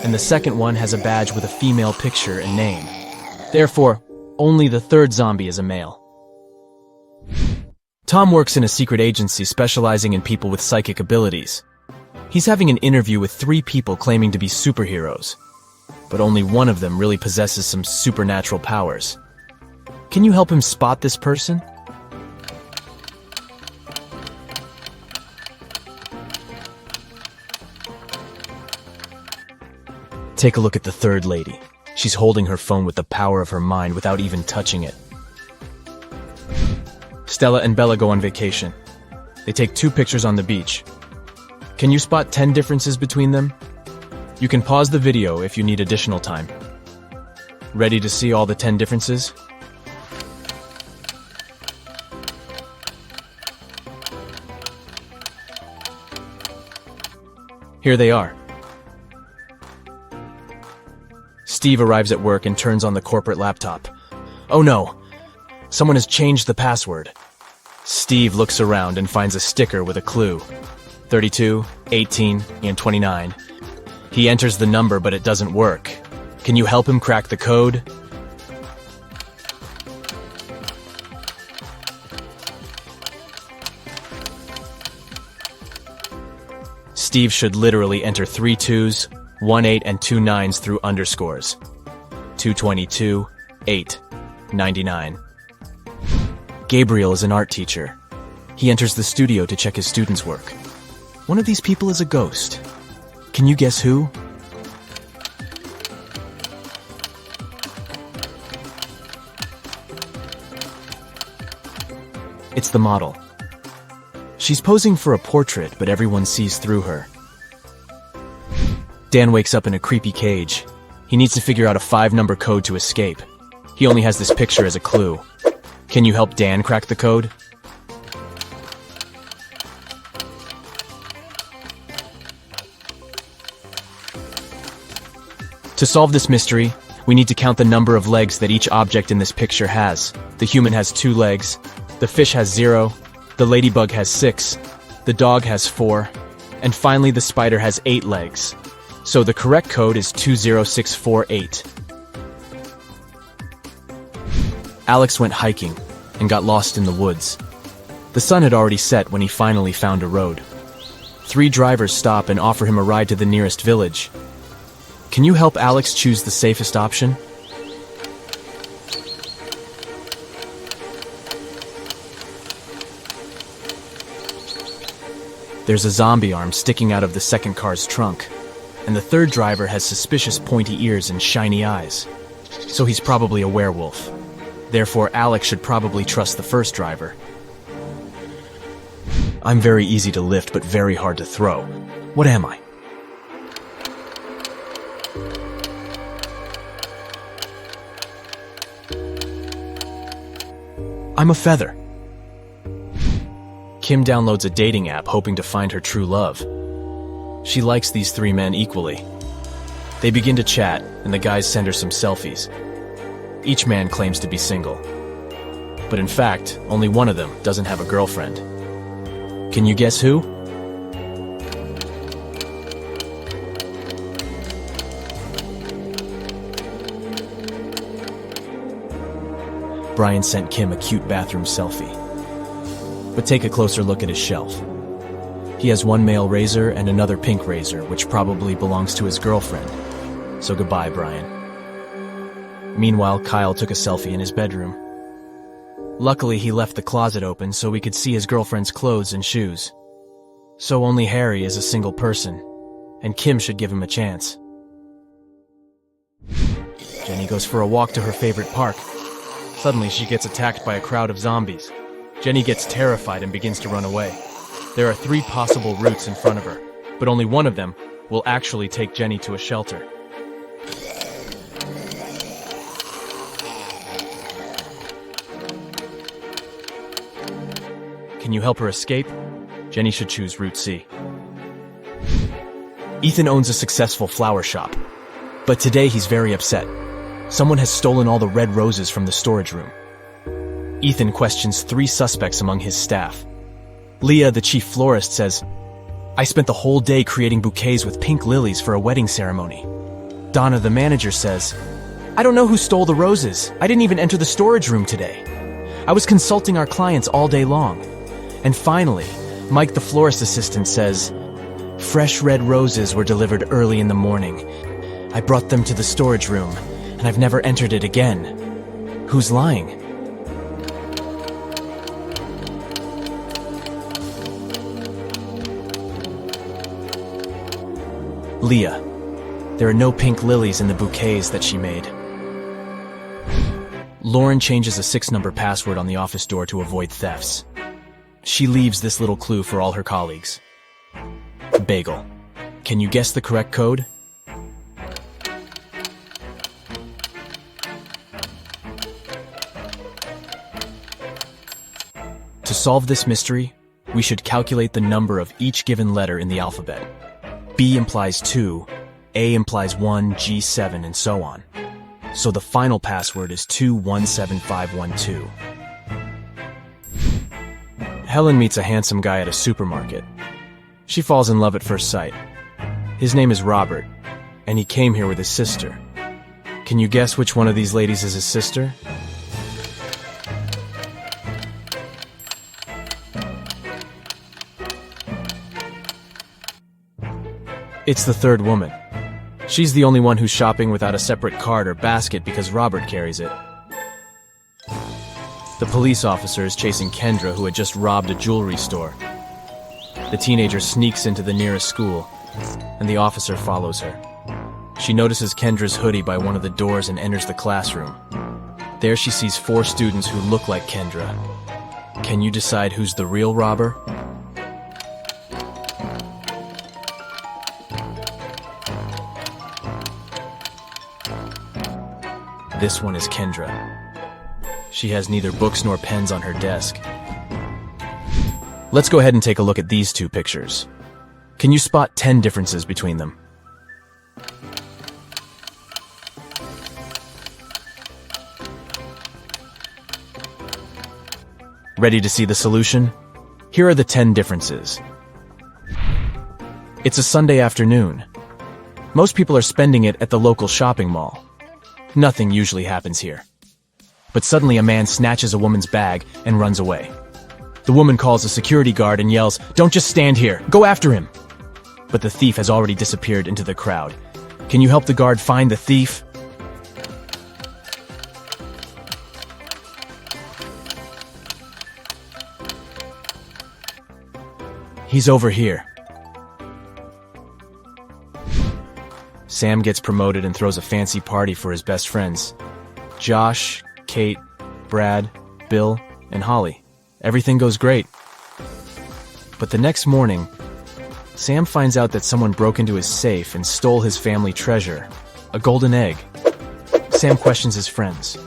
and the second one has a badge with a female picture and name. Therefore, only the third zombie is a male. Tom works in a secret agency specializing in people with psychic abilities. He's having an interview with 3 people claiming to be superheroes, but only one of them really possesses some supernatural powers. Can you help him spot this person? Take a look at the third lady. She's holding her phone with the power of her mind without even touching it. Stella and Bella go on vacation. They take 2 pictures on the beach. Can you spot 10 differences between them? You can pause the video if you need additional time. Ready to see all the 10 differences? Here they are. Steve arrives at work and turns on the corporate laptop. Oh no! Someone has changed the password. Steve looks around and finds a sticker with a clue. 32, 18, and 29. He enters the number, but it doesn't work. Can you help him crack the code? Steve should literally enter 3 2s, 1 8, and 2 9s through underscores. 222, 8, 99. Gabriel is an art teacher. He enters the studio to check his students' work. One of these people is a ghost. Can you guess who? It's the model. She's posing for a portrait, but everyone sees through her. Dan wakes up in a creepy cage. He needs to figure out a 5-number code to escape. He only has this picture as a clue. Can you help Dan crack the code? To solve this mystery, we need to count the number of legs that each object in this picture has. The human has 2 legs, the fish has 0, the ladybug has 6, the dog has 4, and finally the spider has 8 legs. So the correct code is 20648. Alex went hiking and got lost in the woods. The sun had already set when he finally found a road. 3 drivers stop and offer him a ride to the nearest village. Can you help Alex choose the safest option? There's a zombie arm sticking out of the second car's trunk, and the third driver has suspicious pointy ears and shiny eyes. So he's probably a werewolf. Therefore, Alex should probably trust the first driver. I'm very easy to lift, but very hard to throw. What am I? I'm a feather. Kim downloads a dating app hoping to find her true love. She likes these 3 men equally. They begin to chat, and the guys send her some selfies. Each man claims to be single. But in fact, only one of them doesn't have a girlfriend. Can you guess who? Brian sent Kim a cute bathroom selfie. But take a closer look at his shelf. He has 1 male razor and another pink razor, which probably belongs to his girlfriend. So goodbye, Brian. Meanwhile, Kyle took a selfie in his bedroom. Luckily, he left the closet open so we could see his girlfriend's clothes and shoes. So only Harry is a single person, and Kim should give him a chance. Jenny goes for a walk to her favorite park. Suddenly, she gets attacked by a crowd of zombies. Jenny gets terrified and begins to run away. There are 3 possible routes in front of her, but only one of them will actually take Jenny to a shelter. Can you help her escape? Jenny should choose Route C. Ethan owns a successful flower shop, but today he's very upset. Someone has stolen all the red roses from the storage room. Ethan questions 3 suspects among his staff. Leah, the chief florist, says, "I spent the whole day creating bouquets with pink lilies for a wedding ceremony." Donna, the manager, says, "I don't know who stole the roses. I didn't even enter the storage room today. I was consulting our clients all day long." And finally, Mike, the florist assistant, says, "Fresh red roses were delivered early in the morning. I brought them to the storage room, and I've never entered it again. Who's lying?" Leah. There are no pink lilies in the bouquets that she made. Lauren changes a 6-number password on the office door to avoid thefts. She leaves this little clue for all her colleagues. Bagel. Can you guess the correct code? To solve this mystery, we should calculate the number of each given letter in the alphabet. B implies 2, A implies 1, G 7, and so on. So the final password is 217512. Helen meets a handsome guy at a supermarket. She falls in love at first sight. His name is Robert, and he came here with his sister. Can you guess which one of these ladies is his sister? It's the third woman. She's the only one who's shopping without a separate cart or basket because Robert carries it. The police officer is chasing Kendra, who had just robbed a jewelry store. The teenager sneaks into the nearest school, and the officer follows her. She notices Kendra's hoodie by one of the doors and enters the classroom. There she sees 4 students who look like Kendra. Can you decide who's the real robber? This one is Kendra. She has neither books nor pens on her desk. Let's go ahead and take a look at these 2 pictures. Can you spot 10 differences between them? Ready to see the solution? Here are the 10 differences. It's a Sunday afternoon. Most people are spending it at the local shopping mall. Nothing usually happens here. But suddenly a man snatches a woman's bag and runs away. The woman calls a security guard and yells, "Don't just stand here, go after him!" But the thief has already disappeared into the crowd. Can you help the guard find the thief? He's over here. Sam gets promoted and throws a fancy party for his best friends. Josh, Kate, Brad, Bill, and Holly. Everything goes great. But the next morning, Sam finds out that someone broke into his safe and stole his family treasure, a golden egg. Sam questions his friends,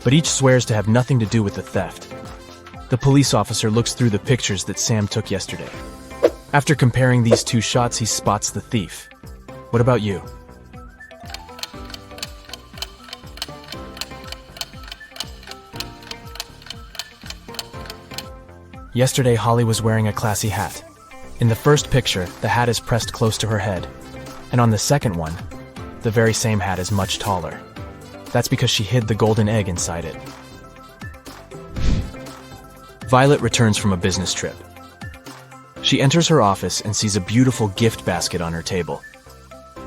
but each swears to have nothing to do with the theft. The police officer looks through the pictures that Sam took yesterday. After comparing these 2 shots, he spots the thief. What about you? Yesterday, Holly was wearing a classy hat. In the first picture, the hat is pressed close to her head. And on the second one, the very same hat is much taller. That's because she hid the golden egg inside it. Violet returns from a business trip. She enters her office and sees a beautiful gift basket on her table.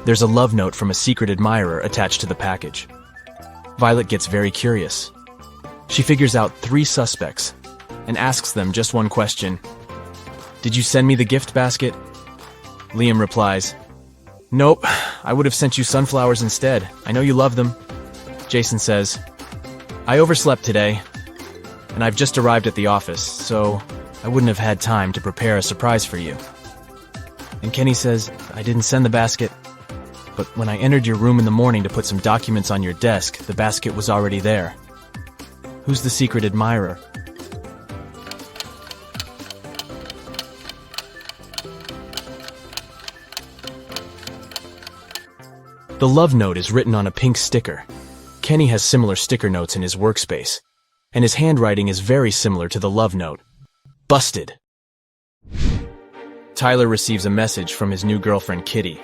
There's a love note from a secret admirer attached to the package. Violet gets very curious. She figures out 3 suspects and asks them just one question. "Did you send me the gift basket?" Liam replies, "Nope, I would have sent you sunflowers instead. I know you love them." Jason says, "I overslept today." and I've just arrived at the office, so I wouldn't have had time to prepare a surprise for you. And Kenny says I didn't send the basket, but when I entered your room in the morning to put some documents on your desk, the basket was already there. Who's the secret admirer? The love note is written on a pink sticker. Kenny has similar sticker notes in his workspace, and his handwriting is very similar to the love note. Busted! Tyler receives a message from his new girlfriend, Kitty.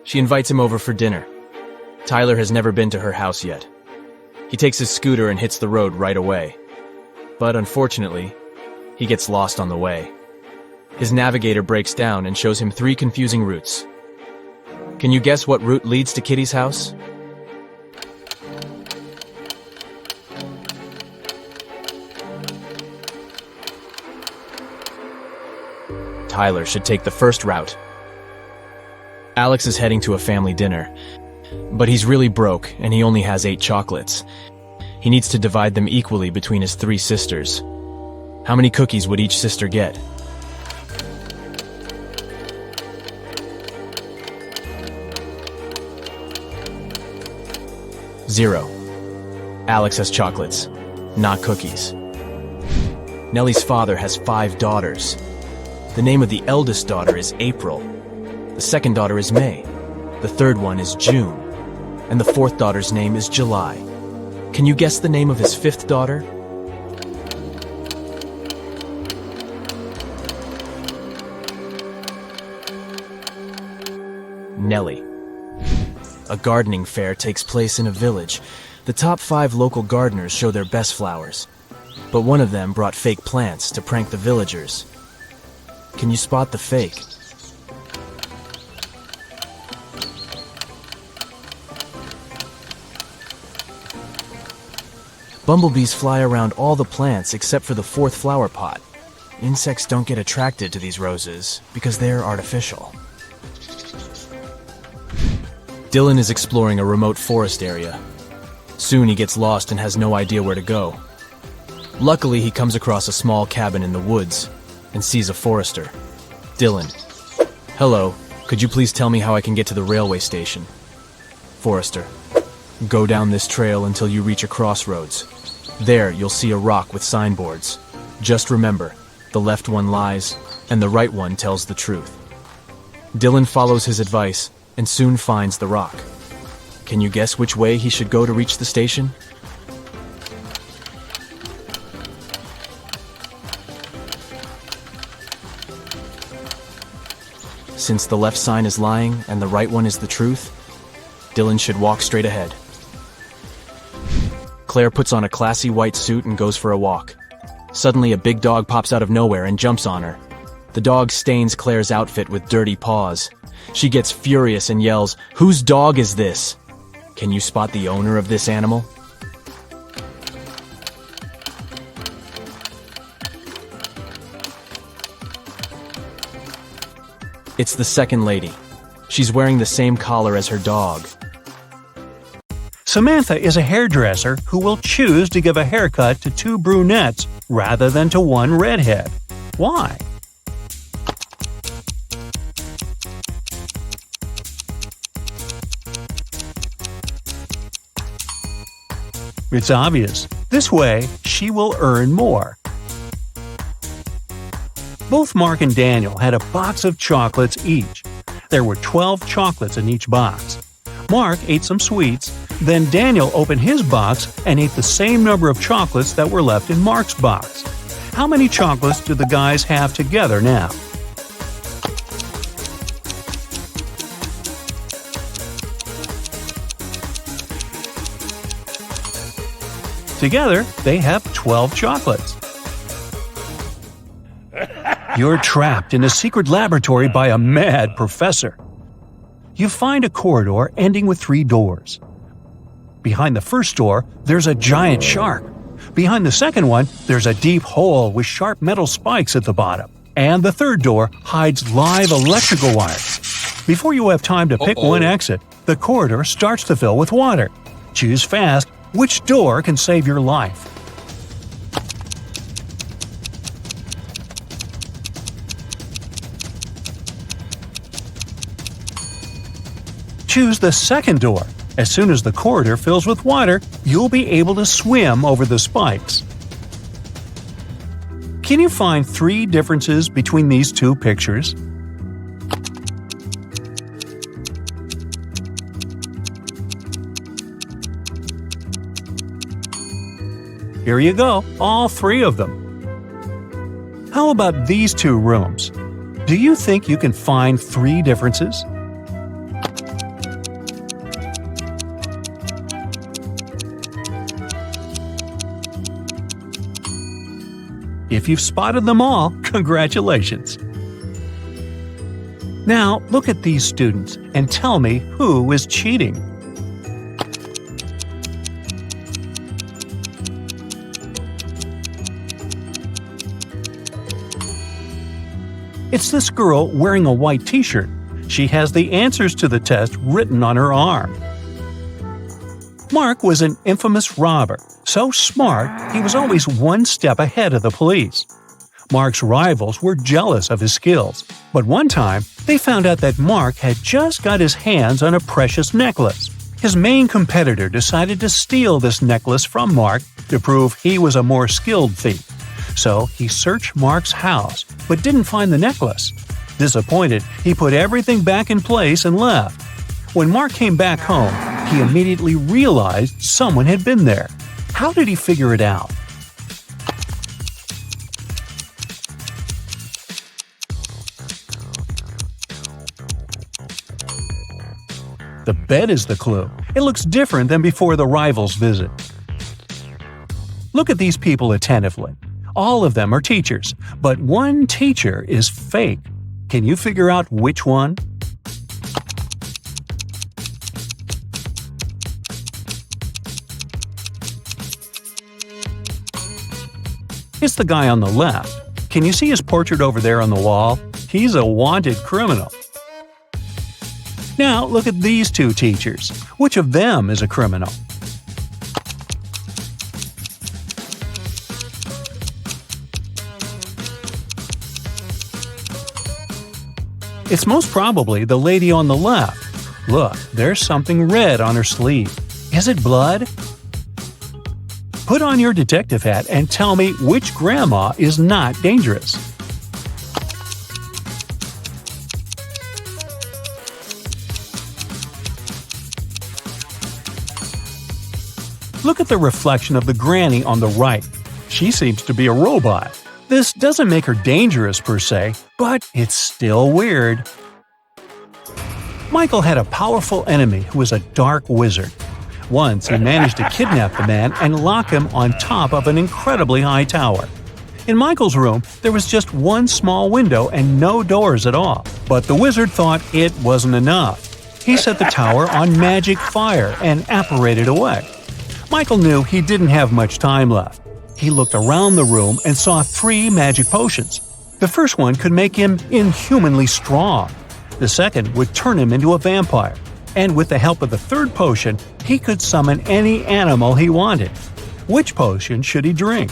She invites him over for dinner. Tyler has never been to her house yet. He takes his scooter and hits the road right away. But unfortunately, he gets lost on the way. His navigator breaks down and shows him 3 confusing routes. Can you guess what route leads to Kitty's house? Tyler should take the first route. Alex is heading to a family dinner, but he's really broke and he only has 8 chocolates. He needs to divide them equally between his 3 sisters. How many cookies would each sister get? Zero. Alex has chocolates, not cookies. Nellie's father has 5 daughters. The name of the eldest daughter is April. The second daughter is May. The third one is June. And the fourth daughter's name is July. Can you guess the name of his 5th daughter? Nellie. A gardening fair takes place in a village. The top 5 local gardeners show their best flowers. But one of them brought fake plants to prank the villagers. Can you spot the fake? Bumblebees fly around all the plants except for the 4th flower pot. Insects don't get attracted to these roses because they're artificial. Dylan is exploring a remote forest area. Soon he gets lost and has no idea where to go. Luckily, he comes across a small cabin in the woods and sees a forester. Dylan. Hello, could you please tell me how I can get to the railway station? Forester. Go down this trail until you reach a crossroads. There, you'll see a rock with signboards. Just remember, the left one lies, and the right one tells the truth. Dylan follows his advice and soon finds the rock. Can you guess which way he should go to reach the station? Since the left sign is lying and the right one is the truth, Dylan should walk straight ahead. Claire puts on a classy white suit and goes for a walk. Suddenly, a big dog pops out of nowhere and jumps on her. The dog stains Claire's outfit with dirty paws. She gets furious and yells, "Whose dog is this?" Can you spot the owner of this animal? It's the second lady. She's wearing the same collar as her dog. Samantha is a hairdresser who will choose to give a haircut to 2 brunettes rather than to 1 redhead. Why? It's obvious. This way, she will earn more. Both Mark and Daniel had a box of chocolates each. There were 12 chocolates in each box. Mark ate some sweets, then Daniel opened his box and ate the same number of chocolates that were left in Mark's box. How many chocolates do the guys have together now? Together, they have 12 chocolates. You're trapped in a secret laboratory by a mad professor. You find a corridor ending with 3 doors. Behind the first door, there's a giant shark. Behind the second one, there's a deep hole with sharp metal spikes at the bottom. And the third door hides live electrical wires. Before you have time to pick one exit, the corridor starts to fill with water. Choose fast which door can save your life. Choose the second door. As soon as the corridor fills with water, you'll be able to swim over the spikes. Can you find 3 differences between these 2 pictures? Here you go, all 3 of them. How about these 2 rooms? Do you think you can find 3 differences? If you've spotted them all, congratulations! Now, look at these students and tell me who is cheating. It's this girl wearing a white t-shirt. She has the answers to the test written on her arm. Mark was an infamous robber, so smart he was always one step ahead of the police. Mark's rivals were jealous of his skills, but one time they found out that Mark had just got his hands on a precious necklace. His main competitor decided to steal this necklace from Mark to prove he was a more skilled thief. So he searched Mark's house, but didn't find the necklace. Disappointed, he put everything back in place and left. When Mark came back home, he immediately realized someone had been there. How did he figure it out? The bed is the clue. It looks different than before the rivals' visit. Look at these people attentively. All of them are teachers, but one teacher is fake. Can you figure out which one? It's the guy on the left. Can you see his portrait over there on the wall? He's a wanted criminal. Now look at these 2 teachers. Which of them is a criminal? It's most probably the lady on the left. Look, there's something red on her sleeve. Is it blood? Put on your detective hat and tell me which grandma is not dangerous. Look at the reflection of the granny on the right. She seems to be a robot. This doesn't make her dangerous per se, but it's still weird. Michael had a powerful enemy who was a dark wizard. Once he managed to kidnap the man and lock him on top of an incredibly high tower. In Michael's room, there was just one small window and no doors at all. But the wizard thought it wasn't enough. He set the tower on magic fire and apparated away. Michael knew he didn't have much time left. He looked around the room and saw 3 magic potions. The first one could make him inhumanly strong. The second would turn him into a vampire. And with the help of the third potion, he could summon any animal he wanted. Which potion should he drink?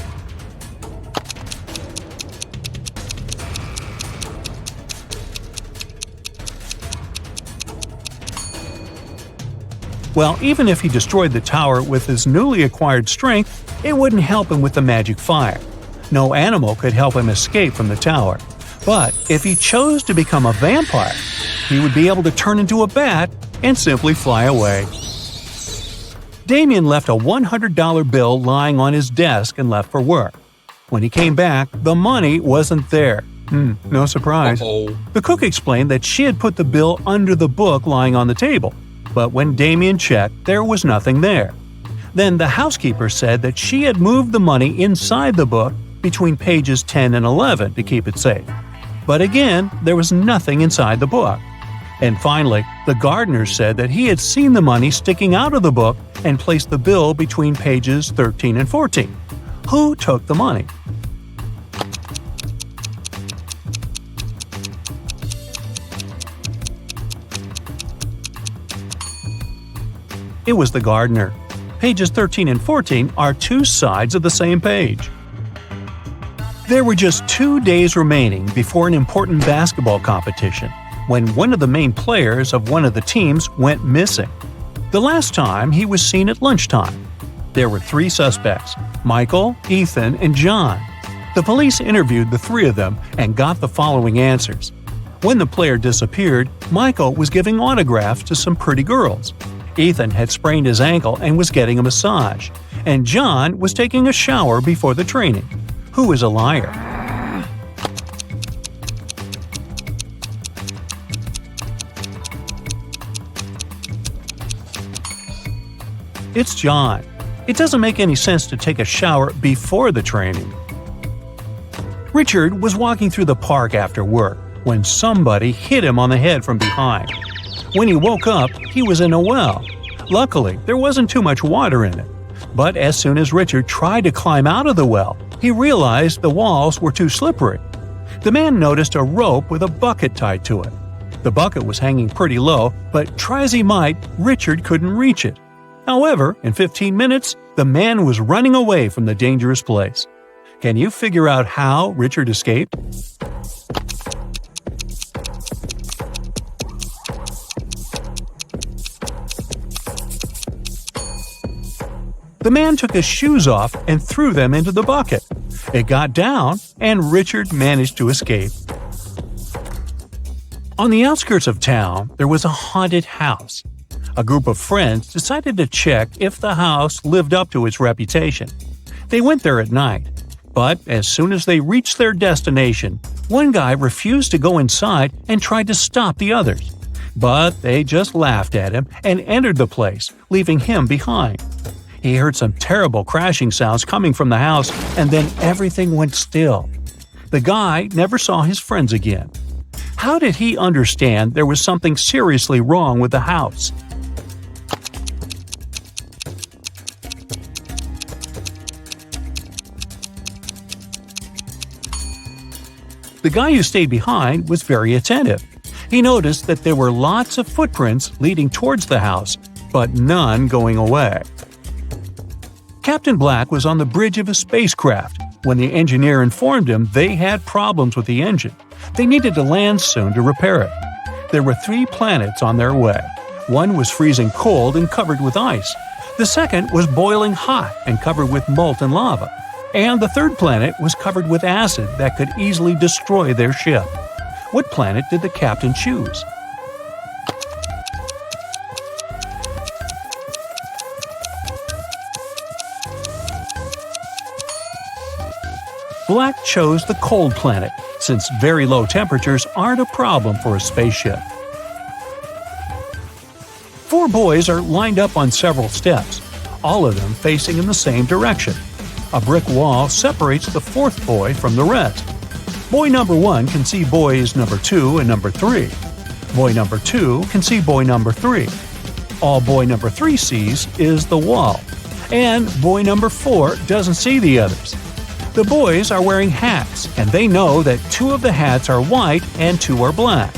Well, even if he destroyed the tower with his newly acquired strength, it wouldn't help him with the magic fire. No animal could help him escape from the tower. But if he chose to become a vampire, he would be able to turn into a bat and simply fly away. Damien left a $100 bill lying on his desk and left for work. When he came back, the money wasn't there. No surprise. The cook explained that she had put the bill under the book lying on the table. But when Damien checked, there was nothing there. Then the housekeeper said that she had moved the money inside the book between pages 10 and 11 to keep it safe. But again, there was nothing inside the book. And finally, the gardener said that he had seen the money sticking out of the book and placed the bill between pages 13 and 14. Who took the money? It was the gardener. Pages 13 and 14 are 2 sides of the same page. There were just 2 days remaining before an important basketball competition. when one of the main players of one of the teams went missing. The last time he was seen at lunchtime. There were 3 suspects: Michael, Ethan, and John. The police interviewed the 3 of them and got the following answers. When the player disappeared, Michael was giving autographs to some pretty girls. Ethan had sprained his ankle and was getting a massage. And John was taking a shower before the training. Who is a liar? It's John. It doesn't make any sense to take a shower before the training. Richard was walking through the park after work when somebody hit him on the head from behind. When he woke up, he was in a well. Luckily, there wasn't too much water in it. But as soon as Richard tried to climb out of the well, he realized the walls were too slippery. The man noticed a rope with a bucket tied to it. The bucket was hanging pretty low, but try as he might, Richard couldn't reach it. However, in 15 minutes, the man was running away from the dangerous place. Can you figure out how Richard escaped? The man took his shoes off and threw them into the bucket. It got down, and Richard managed to escape. On the outskirts of town, there was a haunted house. A group of friends decided to check if the house lived up to its reputation. They went there at night, but as soon as they reached their destination, one guy refused to go inside and tried to stop the others. But they just laughed at him and entered the place, leaving him behind. He heard some terrible crashing sounds coming from the house, and then everything went still. The guy never saw his friends again. How did he understand there was something seriously wrong with the house? The guy who stayed behind was very attentive. He noticed that there were lots of footprints leading towards the house, but none going away. Captain Black was on the bridge of a spacecraft when the engineer informed him they had problems with the engine. They needed to land soon to repair it. There were 3 planets on their way. One was freezing cold and covered with ice. The second was boiling hot and covered with molten lava. And the third planet was covered with acid that could easily destroy their ship. What planet did the captain choose? Black chose the cold planet, since very low temperatures aren't a problem for a spaceship. 4 boys are lined up on several steps, all of them facing in the same direction. A brick wall separates the 4th boy from the rest. Boy number 1 can see boys number 2 and number 3. Boy number 2 can see boy number 3. All boy number 3 sees is the wall. And boy number 4 doesn't see the others. The boys are wearing hats, and they know that 2 of the hats are white and 2 are black.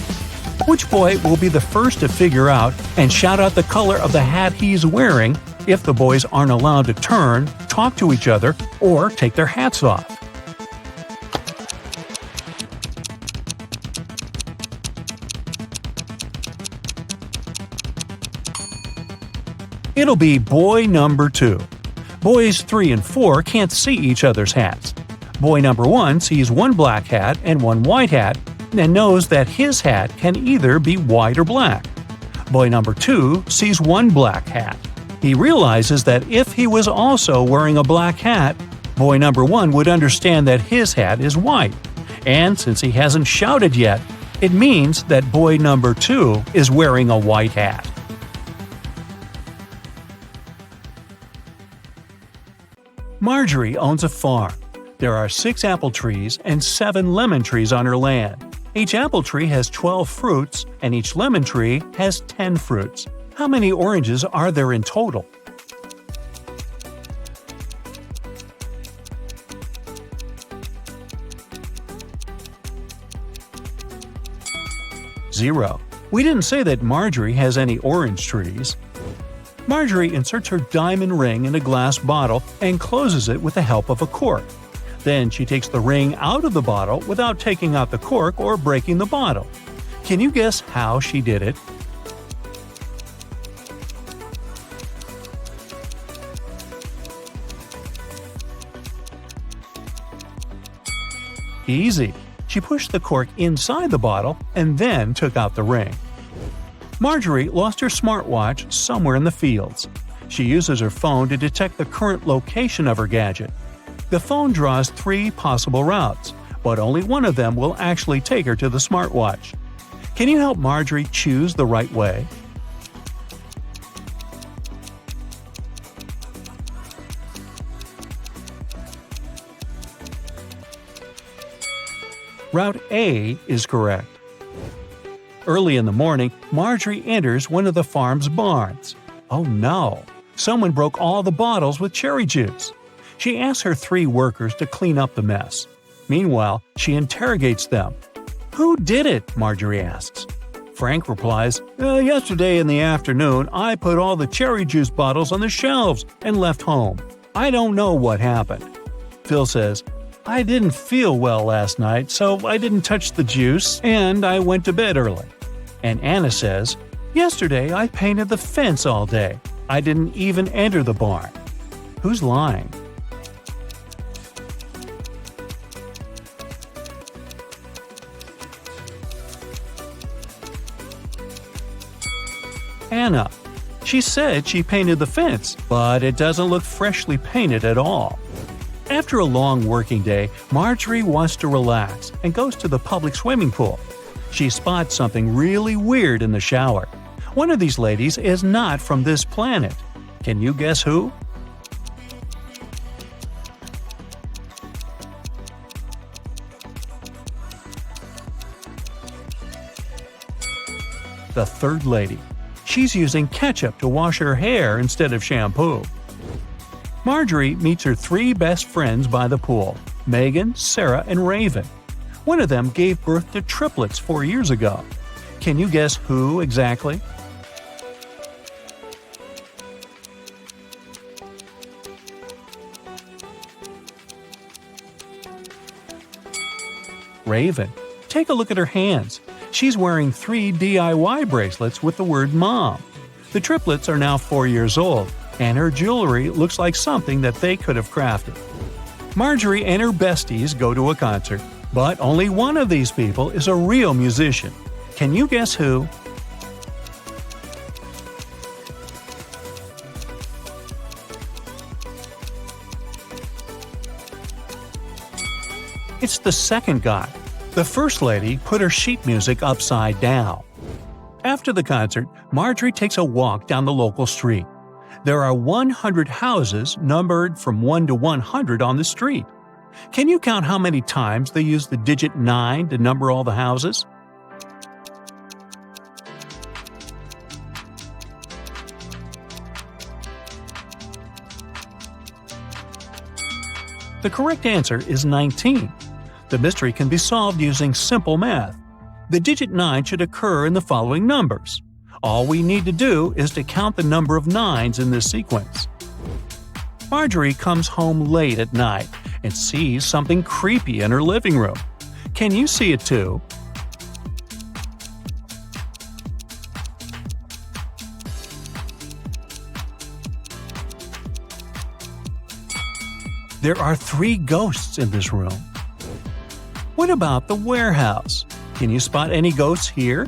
Which boy will be the first to figure out and shout out the color of the hat he's wearing if the boys aren't allowed to turn, talk to each other, or take their hats off? It'll be boy number 2. Boys 3 and 4 can't see each other's hats. Boy number 1 sees 1 black hat and 1 white hat and knows that his hat can either be white or black. Boy number 2 sees 1 black hat. He realizes that if he was also wearing a black hat, boy number 1 would understand that his hat is white. And since he hasn't shouted yet, it means that boy number 2 is wearing a white hat. Marjorie owns a farm. There are 6 apple trees and 7 lemon trees on her land. Each apple tree has 12 fruits, and each lemon tree has 10 fruits. How many oranges are there in total? Zero. We didn't say that Marjorie has any orange trees. Marjorie inserts her diamond ring in a glass bottle and closes it with the help of a cork. Then she takes the ring out of the bottle without taking out the cork or breaking the bottle. Can you guess how she did it? Easy. She pushed the cork inside the bottle and then took out the ring. Marjorie lost her smartwatch somewhere in the fields. She uses her phone to detect the current location of her gadget. The phone draws 3 possible routes, but only one of them will actually take her to the smartwatch. Can you help Marjorie choose the right way? Route A is correct. Early in the morning, Marjorie enters one of the farm's barns. Oh no! Someone broke all the bottles with cherry juice. She asks her 3 workers to clean up the mess. Meanwhile, she interrogates them. "Who did it?" Marjorie asks. Frank replies, "Yesterday in the afternoon, I put all the cherry juice bottles on the shelves and left home. I don't know what happened." Phil says, "I didn't feel well last night, so I didn't touch the juice, and I went to bed early." And Anna says, "Yesterday I painted the fence all day. I didn't even enter the barn." Who's lying? Anna. She said she painted the fence, but it doesn't look freshly painted at all. After a long working day, Marjorie wants to relax and goes to the public swimming pool. She spots something really weird in the shower. One of these ladies is not from this planet. Can you guess who? The third lady. She's using ketchup to wash her hair instead of shampoo. Marjorie meets her 3 best friends by the pool, Megan, Sarah, and Raven. One of them gave birth to triplets 4 years ago. Can you guess who exactly? Raven. Take a look at her hands. She's wearing 3 DIY bracelets with the word Mom. The triplets are now 4 years old, and her jewelry looks like something that they could have crafted. Marjorie and her besties go to a concert, but only one of these people is a real musician. Can you guess who? It's the second guy. The first lady put her sheet music upside down. After the concert, Marjorie takes a walk down the local street. There are 100 houses numbered from 1 to 100 on the street. Can you count how many times they use the digit 9 to number all the houses? The correct answer is 19. The mystery can be solved using simple math. The digit 9 should occur in the following numbers. All we need to do is to count the number of 9s in this sequence. Marjorie comes home late at night and sees something creepy in her living room. Can you see it too? There are 3 ghosts in this room. What about the warehouse? Can you spot any ghosts here?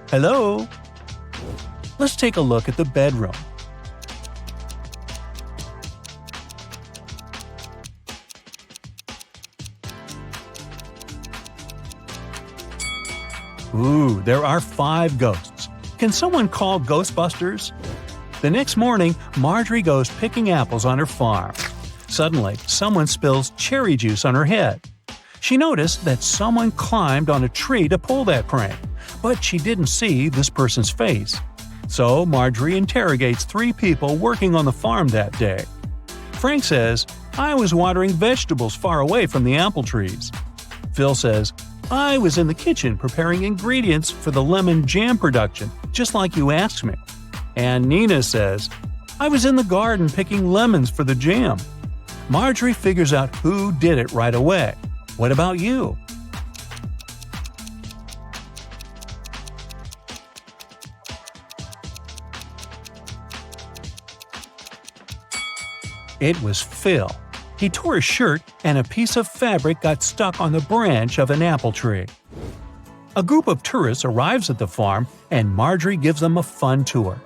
Hello? Let's take a look at the bedroom. Ooh, there are 5 ghosts. Can someone call Ghostbusters? The next morning, Marjorie goes picking apples on her farm. Suddenly, someone spills cherry juice on her head. She noticed that someone climbed on a tree to pull that prank, but she didn't see this person's face. So Marjorie interrogates 3 people working on the farm that day. Frank says, "I was watering vegetables far away from the apple trees." Phil says, "I was in the kitchen preparing ingredients for the lemon jam production, just like you asked me." And Nina says, I was in the garden picking lemons for the jam. Marjorie figures out who did it right away. What about you? It was Phil. He tore his shirt and a piece of fabric got stuck on the branch of an apple tree. A group of tourists arrives at the farm and Marjorie gives them a fun tour.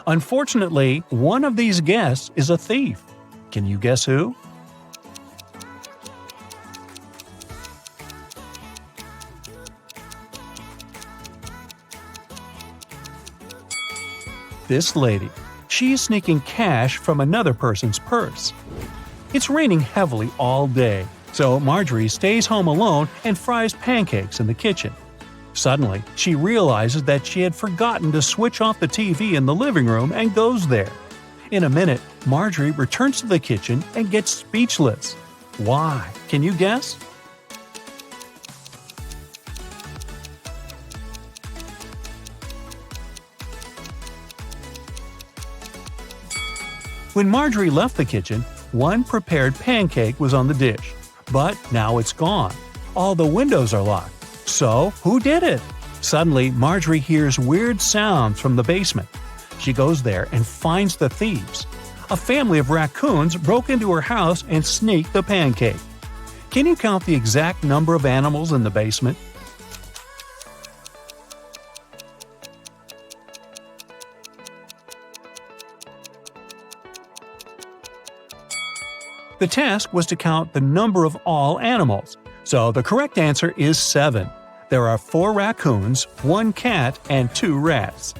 Unfortunately, one of these guests is a thief. Can you guess who? This lady. She's sneaking cash from another person's purse. It's raining heavily all day, so Marjorie stays home alone and fries pancakes in the kitchen. Suddenly, she realizes that she had forgotten to switch off the TV in the living room and goes there. In a minute, Marjorie returns to the kitchen and gets speechless. Why? Can you guess? When Marjorie left the kitchen, one prepared pancake was on the dish. But now it's gone. All the windows are locked. So, who did it? Suddenly, Marjorie hears weird sounds from the basement. She goes there and finds the thieves. A family of raccoons broke into her house and sneaked the pancake. Can you count the exact number of animals in the basement? The task was to count the number of all animals, so the correct answer is 7. There are 4 raccoons, 1 cat, and 2 rats.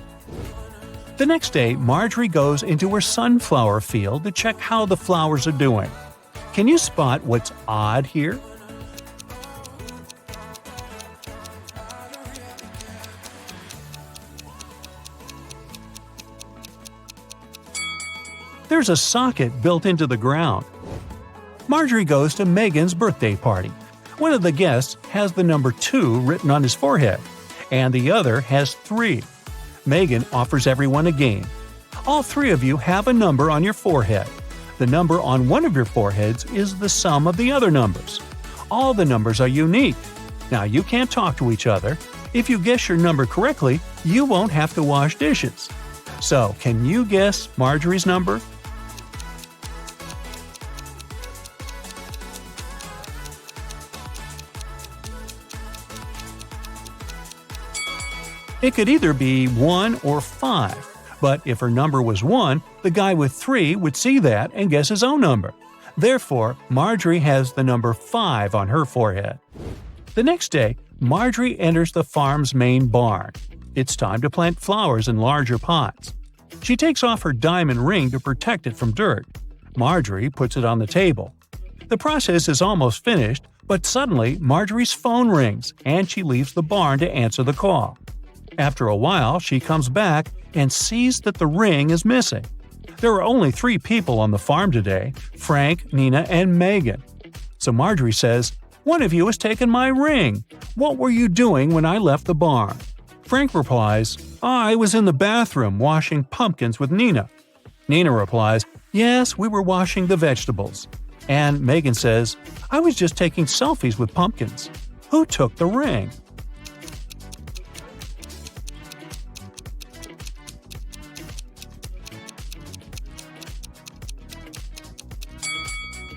The next day, Marjorie goes into her sunflower field to check how the flowers are doing. Can you spot what's odd here? There's a socket built into the ground. Marjorie goes to Megan's birthday party. One of the guests has the number 2 written on his forehead, and the other has 3. Megan offers everyone a game. All 3 of you have a number on your forehead. The number on one of your foreheads is the sum of the other numbers. All the numbers are unique. Now, you can't talk to each other. If you guess your number correctly, you won't have to wash dishes. So, can you guess Marjorie's number? It could either be 1 or 5, but if her number was 1, the guy with 3 would see that and guess his own number. Therefore, Marjorie has the number 5 on her forehead. The next day, Marjorie enters the farm's main barn. It's time to plant flowers in larger pots. She takes off her diamond ring to protect it from dirt. Marjorie puts it on the table. The process is almost finished, but suddenly Marjorie's phone rings and she leaves the barn to answer the call. After a while, she comes back and sees that the ring is missing. There are only 3 people on the farm today: Frank, Nina, and Megan. So Marjorie says, "One of you has taken my ring. What were you doing when I left the barn?" Frank replies, "I was in the bathroom washing pumpkins with Nina." Nina replies, "Yes, we were washing the vegetables." And Megan says, "I was just taking selfies with pumpkins. Who took the ring?"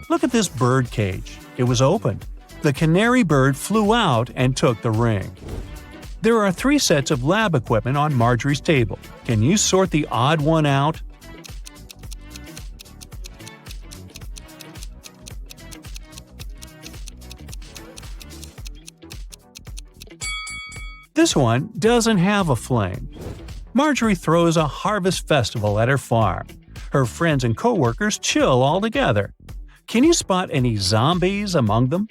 Look at this bird cage. It was opened. The canary bird flew out and took the ring. There are 3 sets of lab equipment on Marjorie's table. Can you sort the odd one out? This one doesn't have a flame. Marjorie throws a harvest festival at her farm. Her friends and coworkers chill all together. Can you spot any zombies among them?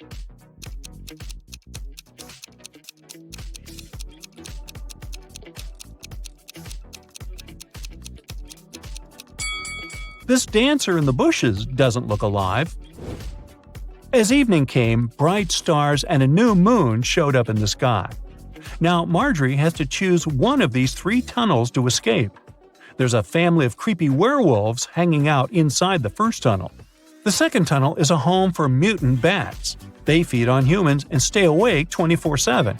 This dancer in the bushes doesn't look alive. As evening came, bright stars and a new moon showed up in the sky. Now Marjorie has to choose one of these 3 tunnels to escape. There's a family of creepy werewolves hanging out inside the first tunnel. The second tunnel is a home for mutant bats. They feed on humans and stay awake 24/7.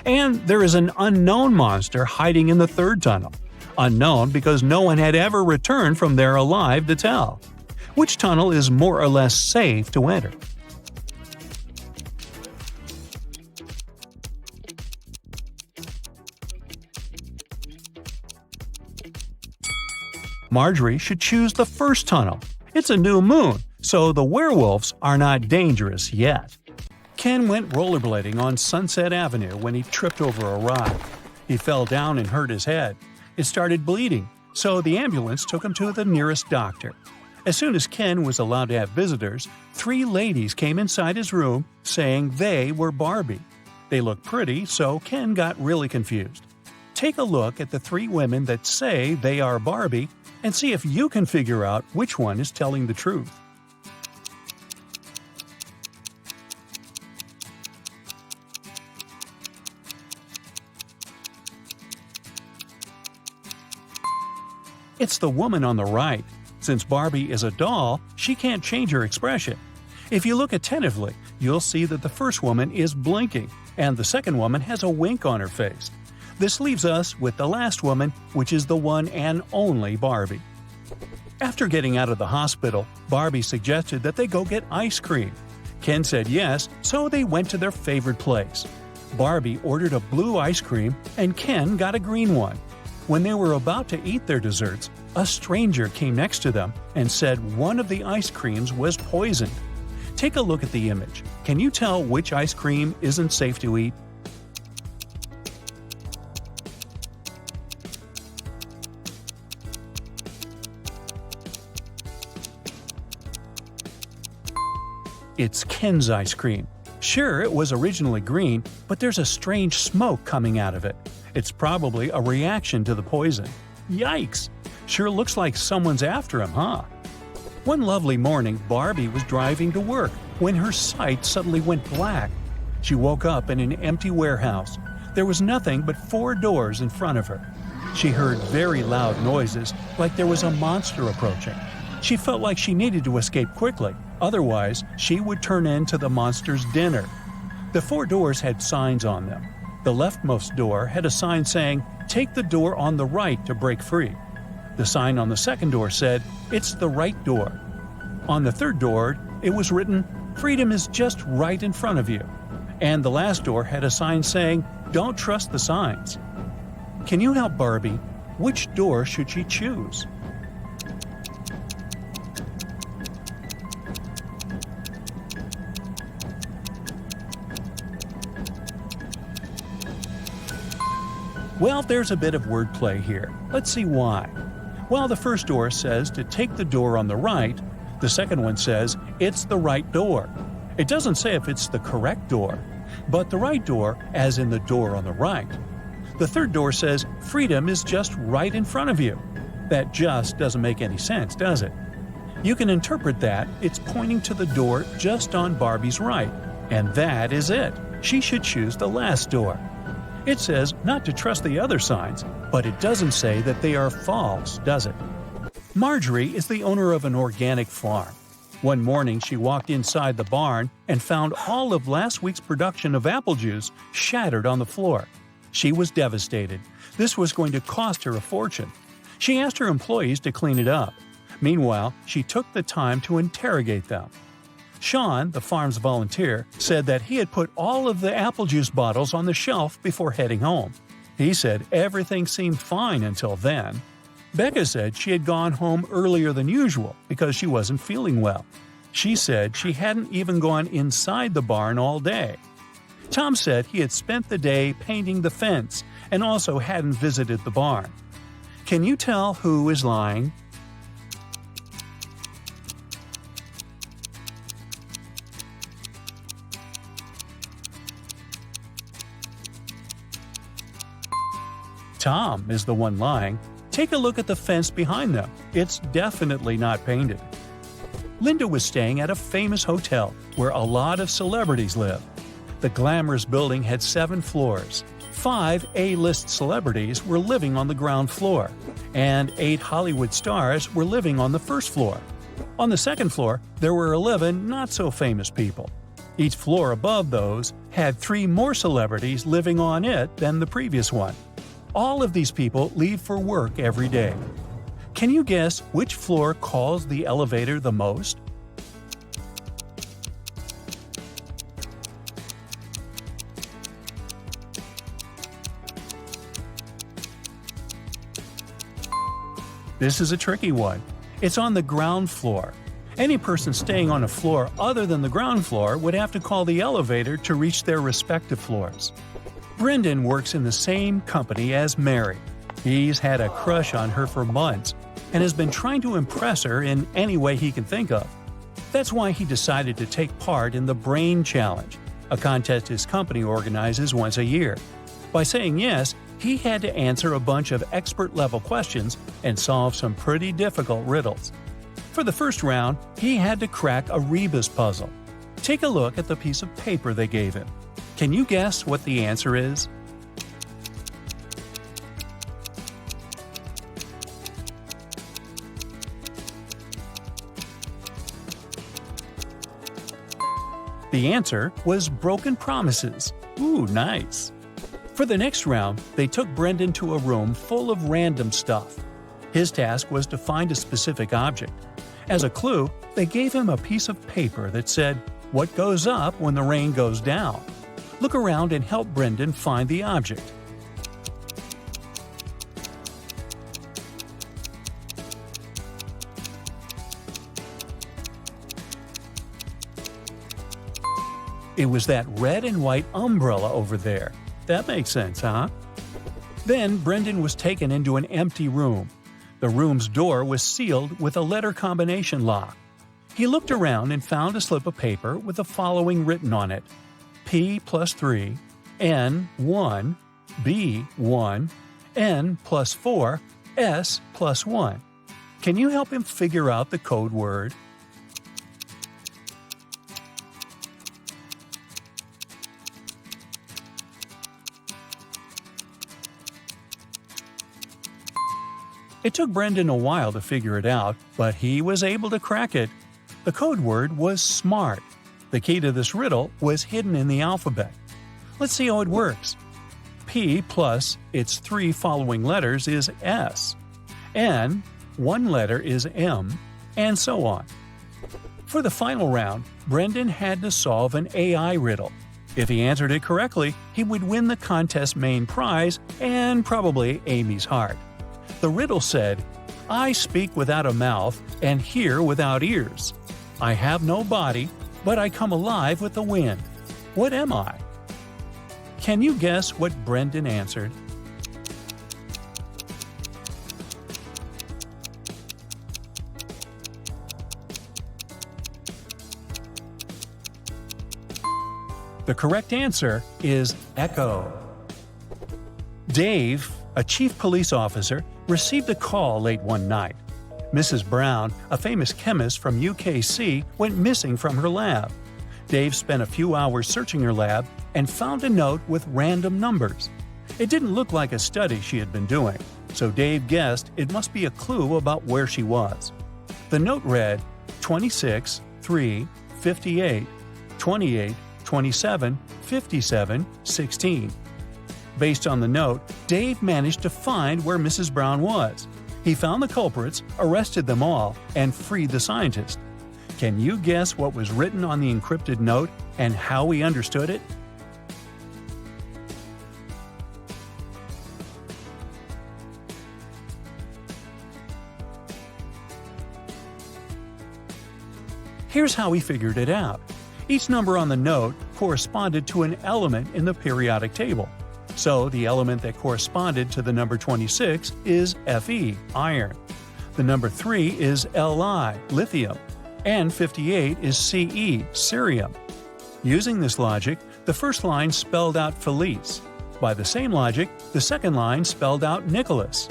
And there is an unknown monster hiding in the third tunnel. Unknown because no one had ever returned from there alive to tell. Which tunnel is more or less safe to enter? Marjorie should choose the first tunnel. It's a new moon, so the werewolves are not dangerous yet. Ken went rollerblading on Sunset Avenue when he tripped over a rock. He fell down and hurt his head. It started bleeding, so the ambulance took him to the nearest doctor. As soon as Ken was allowed to have visitors, 3 ladies came inside his room saying they were Barbie. They looked pretty, so Ken got really confused. Take a look at the 3 women that say they are Barbie and see if you can figure out which one is telling the truth. It's the woman on the right. Since Barbie is a doll, she can't change her expression. If you look attentively, you'll see that the first woman is blinking, and the second woman has a wink on her face. This leaves us with the last woman, which is the one and only Barbie. After getting out of the hospital, Barbie suggested that they go get ice cream. Ken said yes, so they went to their favorite place. Barbie ordered a blue ice cream, and Ken got a green one. When they were about to eat their desserts, a stranger came next to them and said one of the ice creams was poisoned. Take a look at the image. Can you tell which ice cream isn't safe to eat? It's Ken's ice cream. Sure, it was originally green, but there's a strange smoke coming out of it. It's probably a reaction to the poison. Yikes! Sure looks like someone's after him, huh? One lovely morning, Barbie was driving to work when her sight suddenly went black. She woke up in an empty warehouse. There was nothing but 4 doors in front of her. She heard very loud noises, like there was a monster approaching. She felt like she needed to escape quickly, otherwise she would turn into the monster's dinner. The 4 doors had signs on them. The leftmost door had a sign saying, "Take the door on the right to break free." The sign on the second door said, "It's the right door." On the third door, it was written, "Freedom is just right in front of you." And the last door had a sign saying, "Don't trust the signs." Can you help Barbie? Which door should she choose? Well, there's a bit of wordplay here. Let's see why. While the first door says to take the door on the right, the second one says it's the right door. It doesn't say if it's the correct door, but the right door as in the door on the right. The third door says freedom is just right in front of you. That just doesn't make any sense, does it? You can interpret that it's pointing to the door just on Barbie's right, and that is it. She should choose the last door. It says not to trust the other signs, but it doesn't say that they are false, does it? Marjorie is the owner of an organic farm. One morning she walked inside the barn and found all of last week's production of apple juice shattered on the floor. She was devastated. This was going to cost her a fortune. She asked her employees to clean it up. Meanwhile, she took the time to interrogate them. Sean, the farm's volunteer, said that he had put all of the apple juice bottles on the shelf before heading home. He said everything seemed fine until then. Becca said she had gone home earlier than usual because she wasn't feeling well. She said she hadn't even gone inside the barn all day. Tom said he had spent the day painting the fence and also hadn't visited the barn. Can you tell who is lying? Tom is the one lying. Take a look at the fence behind them. It's definitely not painted. Linda was staying at a famous hotel where a lot of celebrities live. The glamorous building had 7 floors. 5 A-list celebrities were living on the ground floor, and 8 Hollywood stars were living on the first floor. On the second floor, there were 11 not-so-famous people. Each floor above those had 3 more celebrities living on it than the previous one. All of these people leave for work every day. Can you guess which floor calls the elevator the most? This is a tricky one. It's on the ground floor. Any person staying on a floor other than the ground floor would have to call the elevator to reach their respective floors. Brendan works in the same company as Mary. He's had a crush on her for months and has been trying to impress her in any way he can think of. That's why he decided to take part in the Brain Challenge, a contest his company organizes once a year. By saying yes, he had to answer a bunch of expert-level questions and solve some pretty difficult riddles. For the first round, he had to crack a rebus puzzle. Take a look at the piece of paper they gave him. Can you guess what the answer is? The answer was broken promises. Ooh, nice. For the next round, they took Brendan to a room full of random stuff. His task was to find a specific object. As a clue, they gave him a piece of paper that said, "What goes up when the rain goes down?" Look around and help Brendan find the object. It was that red and white umbrella over there. That makes sense, huh? Then Brendan was taken into an empty room. The room's door was sealed with a letter combination lock. He looked around and found a slip of paper with the following written on it: P plus 3, N 1, B 1, N plus 4, S plus 1. Can you help him figure out the code word? It took Brendan a while to figure it out, but he was able to crack it. The code word was SMART. The key to this riddle was hidden in the alphabet. Let's see how it works. P plus its 3 following letters is S. N, 1 letter is M, and so on. For the final round, Brendan had to solve an AI riddle. If he answered it correctly, he would win the contest's main prize and probably Amy's heart. The riddle said, "I speak without a mouth and hear without ears. I have no body, but I come alive with the wind. What am I?" Can you guess what Brendan answered? The correct answer is echo. Dave, a chief police officer, received a call late one night. Mrs. Brown, a famous chemist from UKC, went missing from her lab. Dave spent a few hours searching her lab and found a note with random numbers. It didn't look like a study she had been doing, so Dave guessed it must be a clue about where she was. The note read 26, 3, 58, 28, 27, 57, 16. Based on the note, Dave managed to find where Mrs. Brown was. He found the culprits, arrested them all, and freed the scientist. Can you guess what was written on the encrypted note and how he understood it? Here's how he figured it out. Each number on the note corresponded to an element in the periodic table. So the element that corresponded to the number 26 is Fe, iron. The number 3 is Li, lithium. And 58 is Ce, cerium. Using this logic, the first line spelled out Felice. By the same logic, the second line spelled out Nicholas.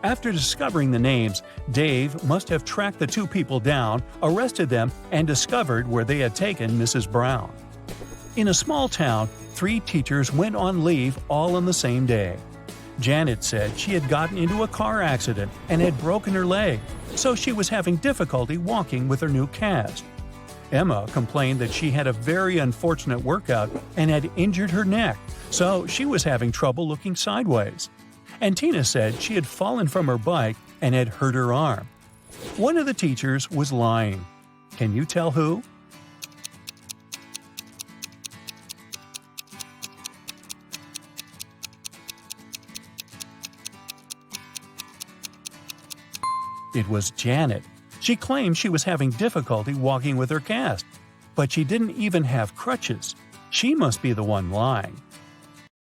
After discovering the names, Dave must have tracked the 2 people down, arrested them, and discovered where they had taken Mrs. Brown. In a small town, 3 teachers went on leave all on the same day. Janet said she had gotten into a car accident and had broken her leg, so she was having difficulty walking with her new cast. Emma complained that she had a very unfortunate workout and had injured her neck, so she was having trouble looking sideways. And Tina said she had fallen from her bike and had hurt her arm. One of the teachers was lying. Can you tell who? It was Janet. She claimed she was having difficulty walking with her cast, but she didn't even have crutches. She must be the one lying.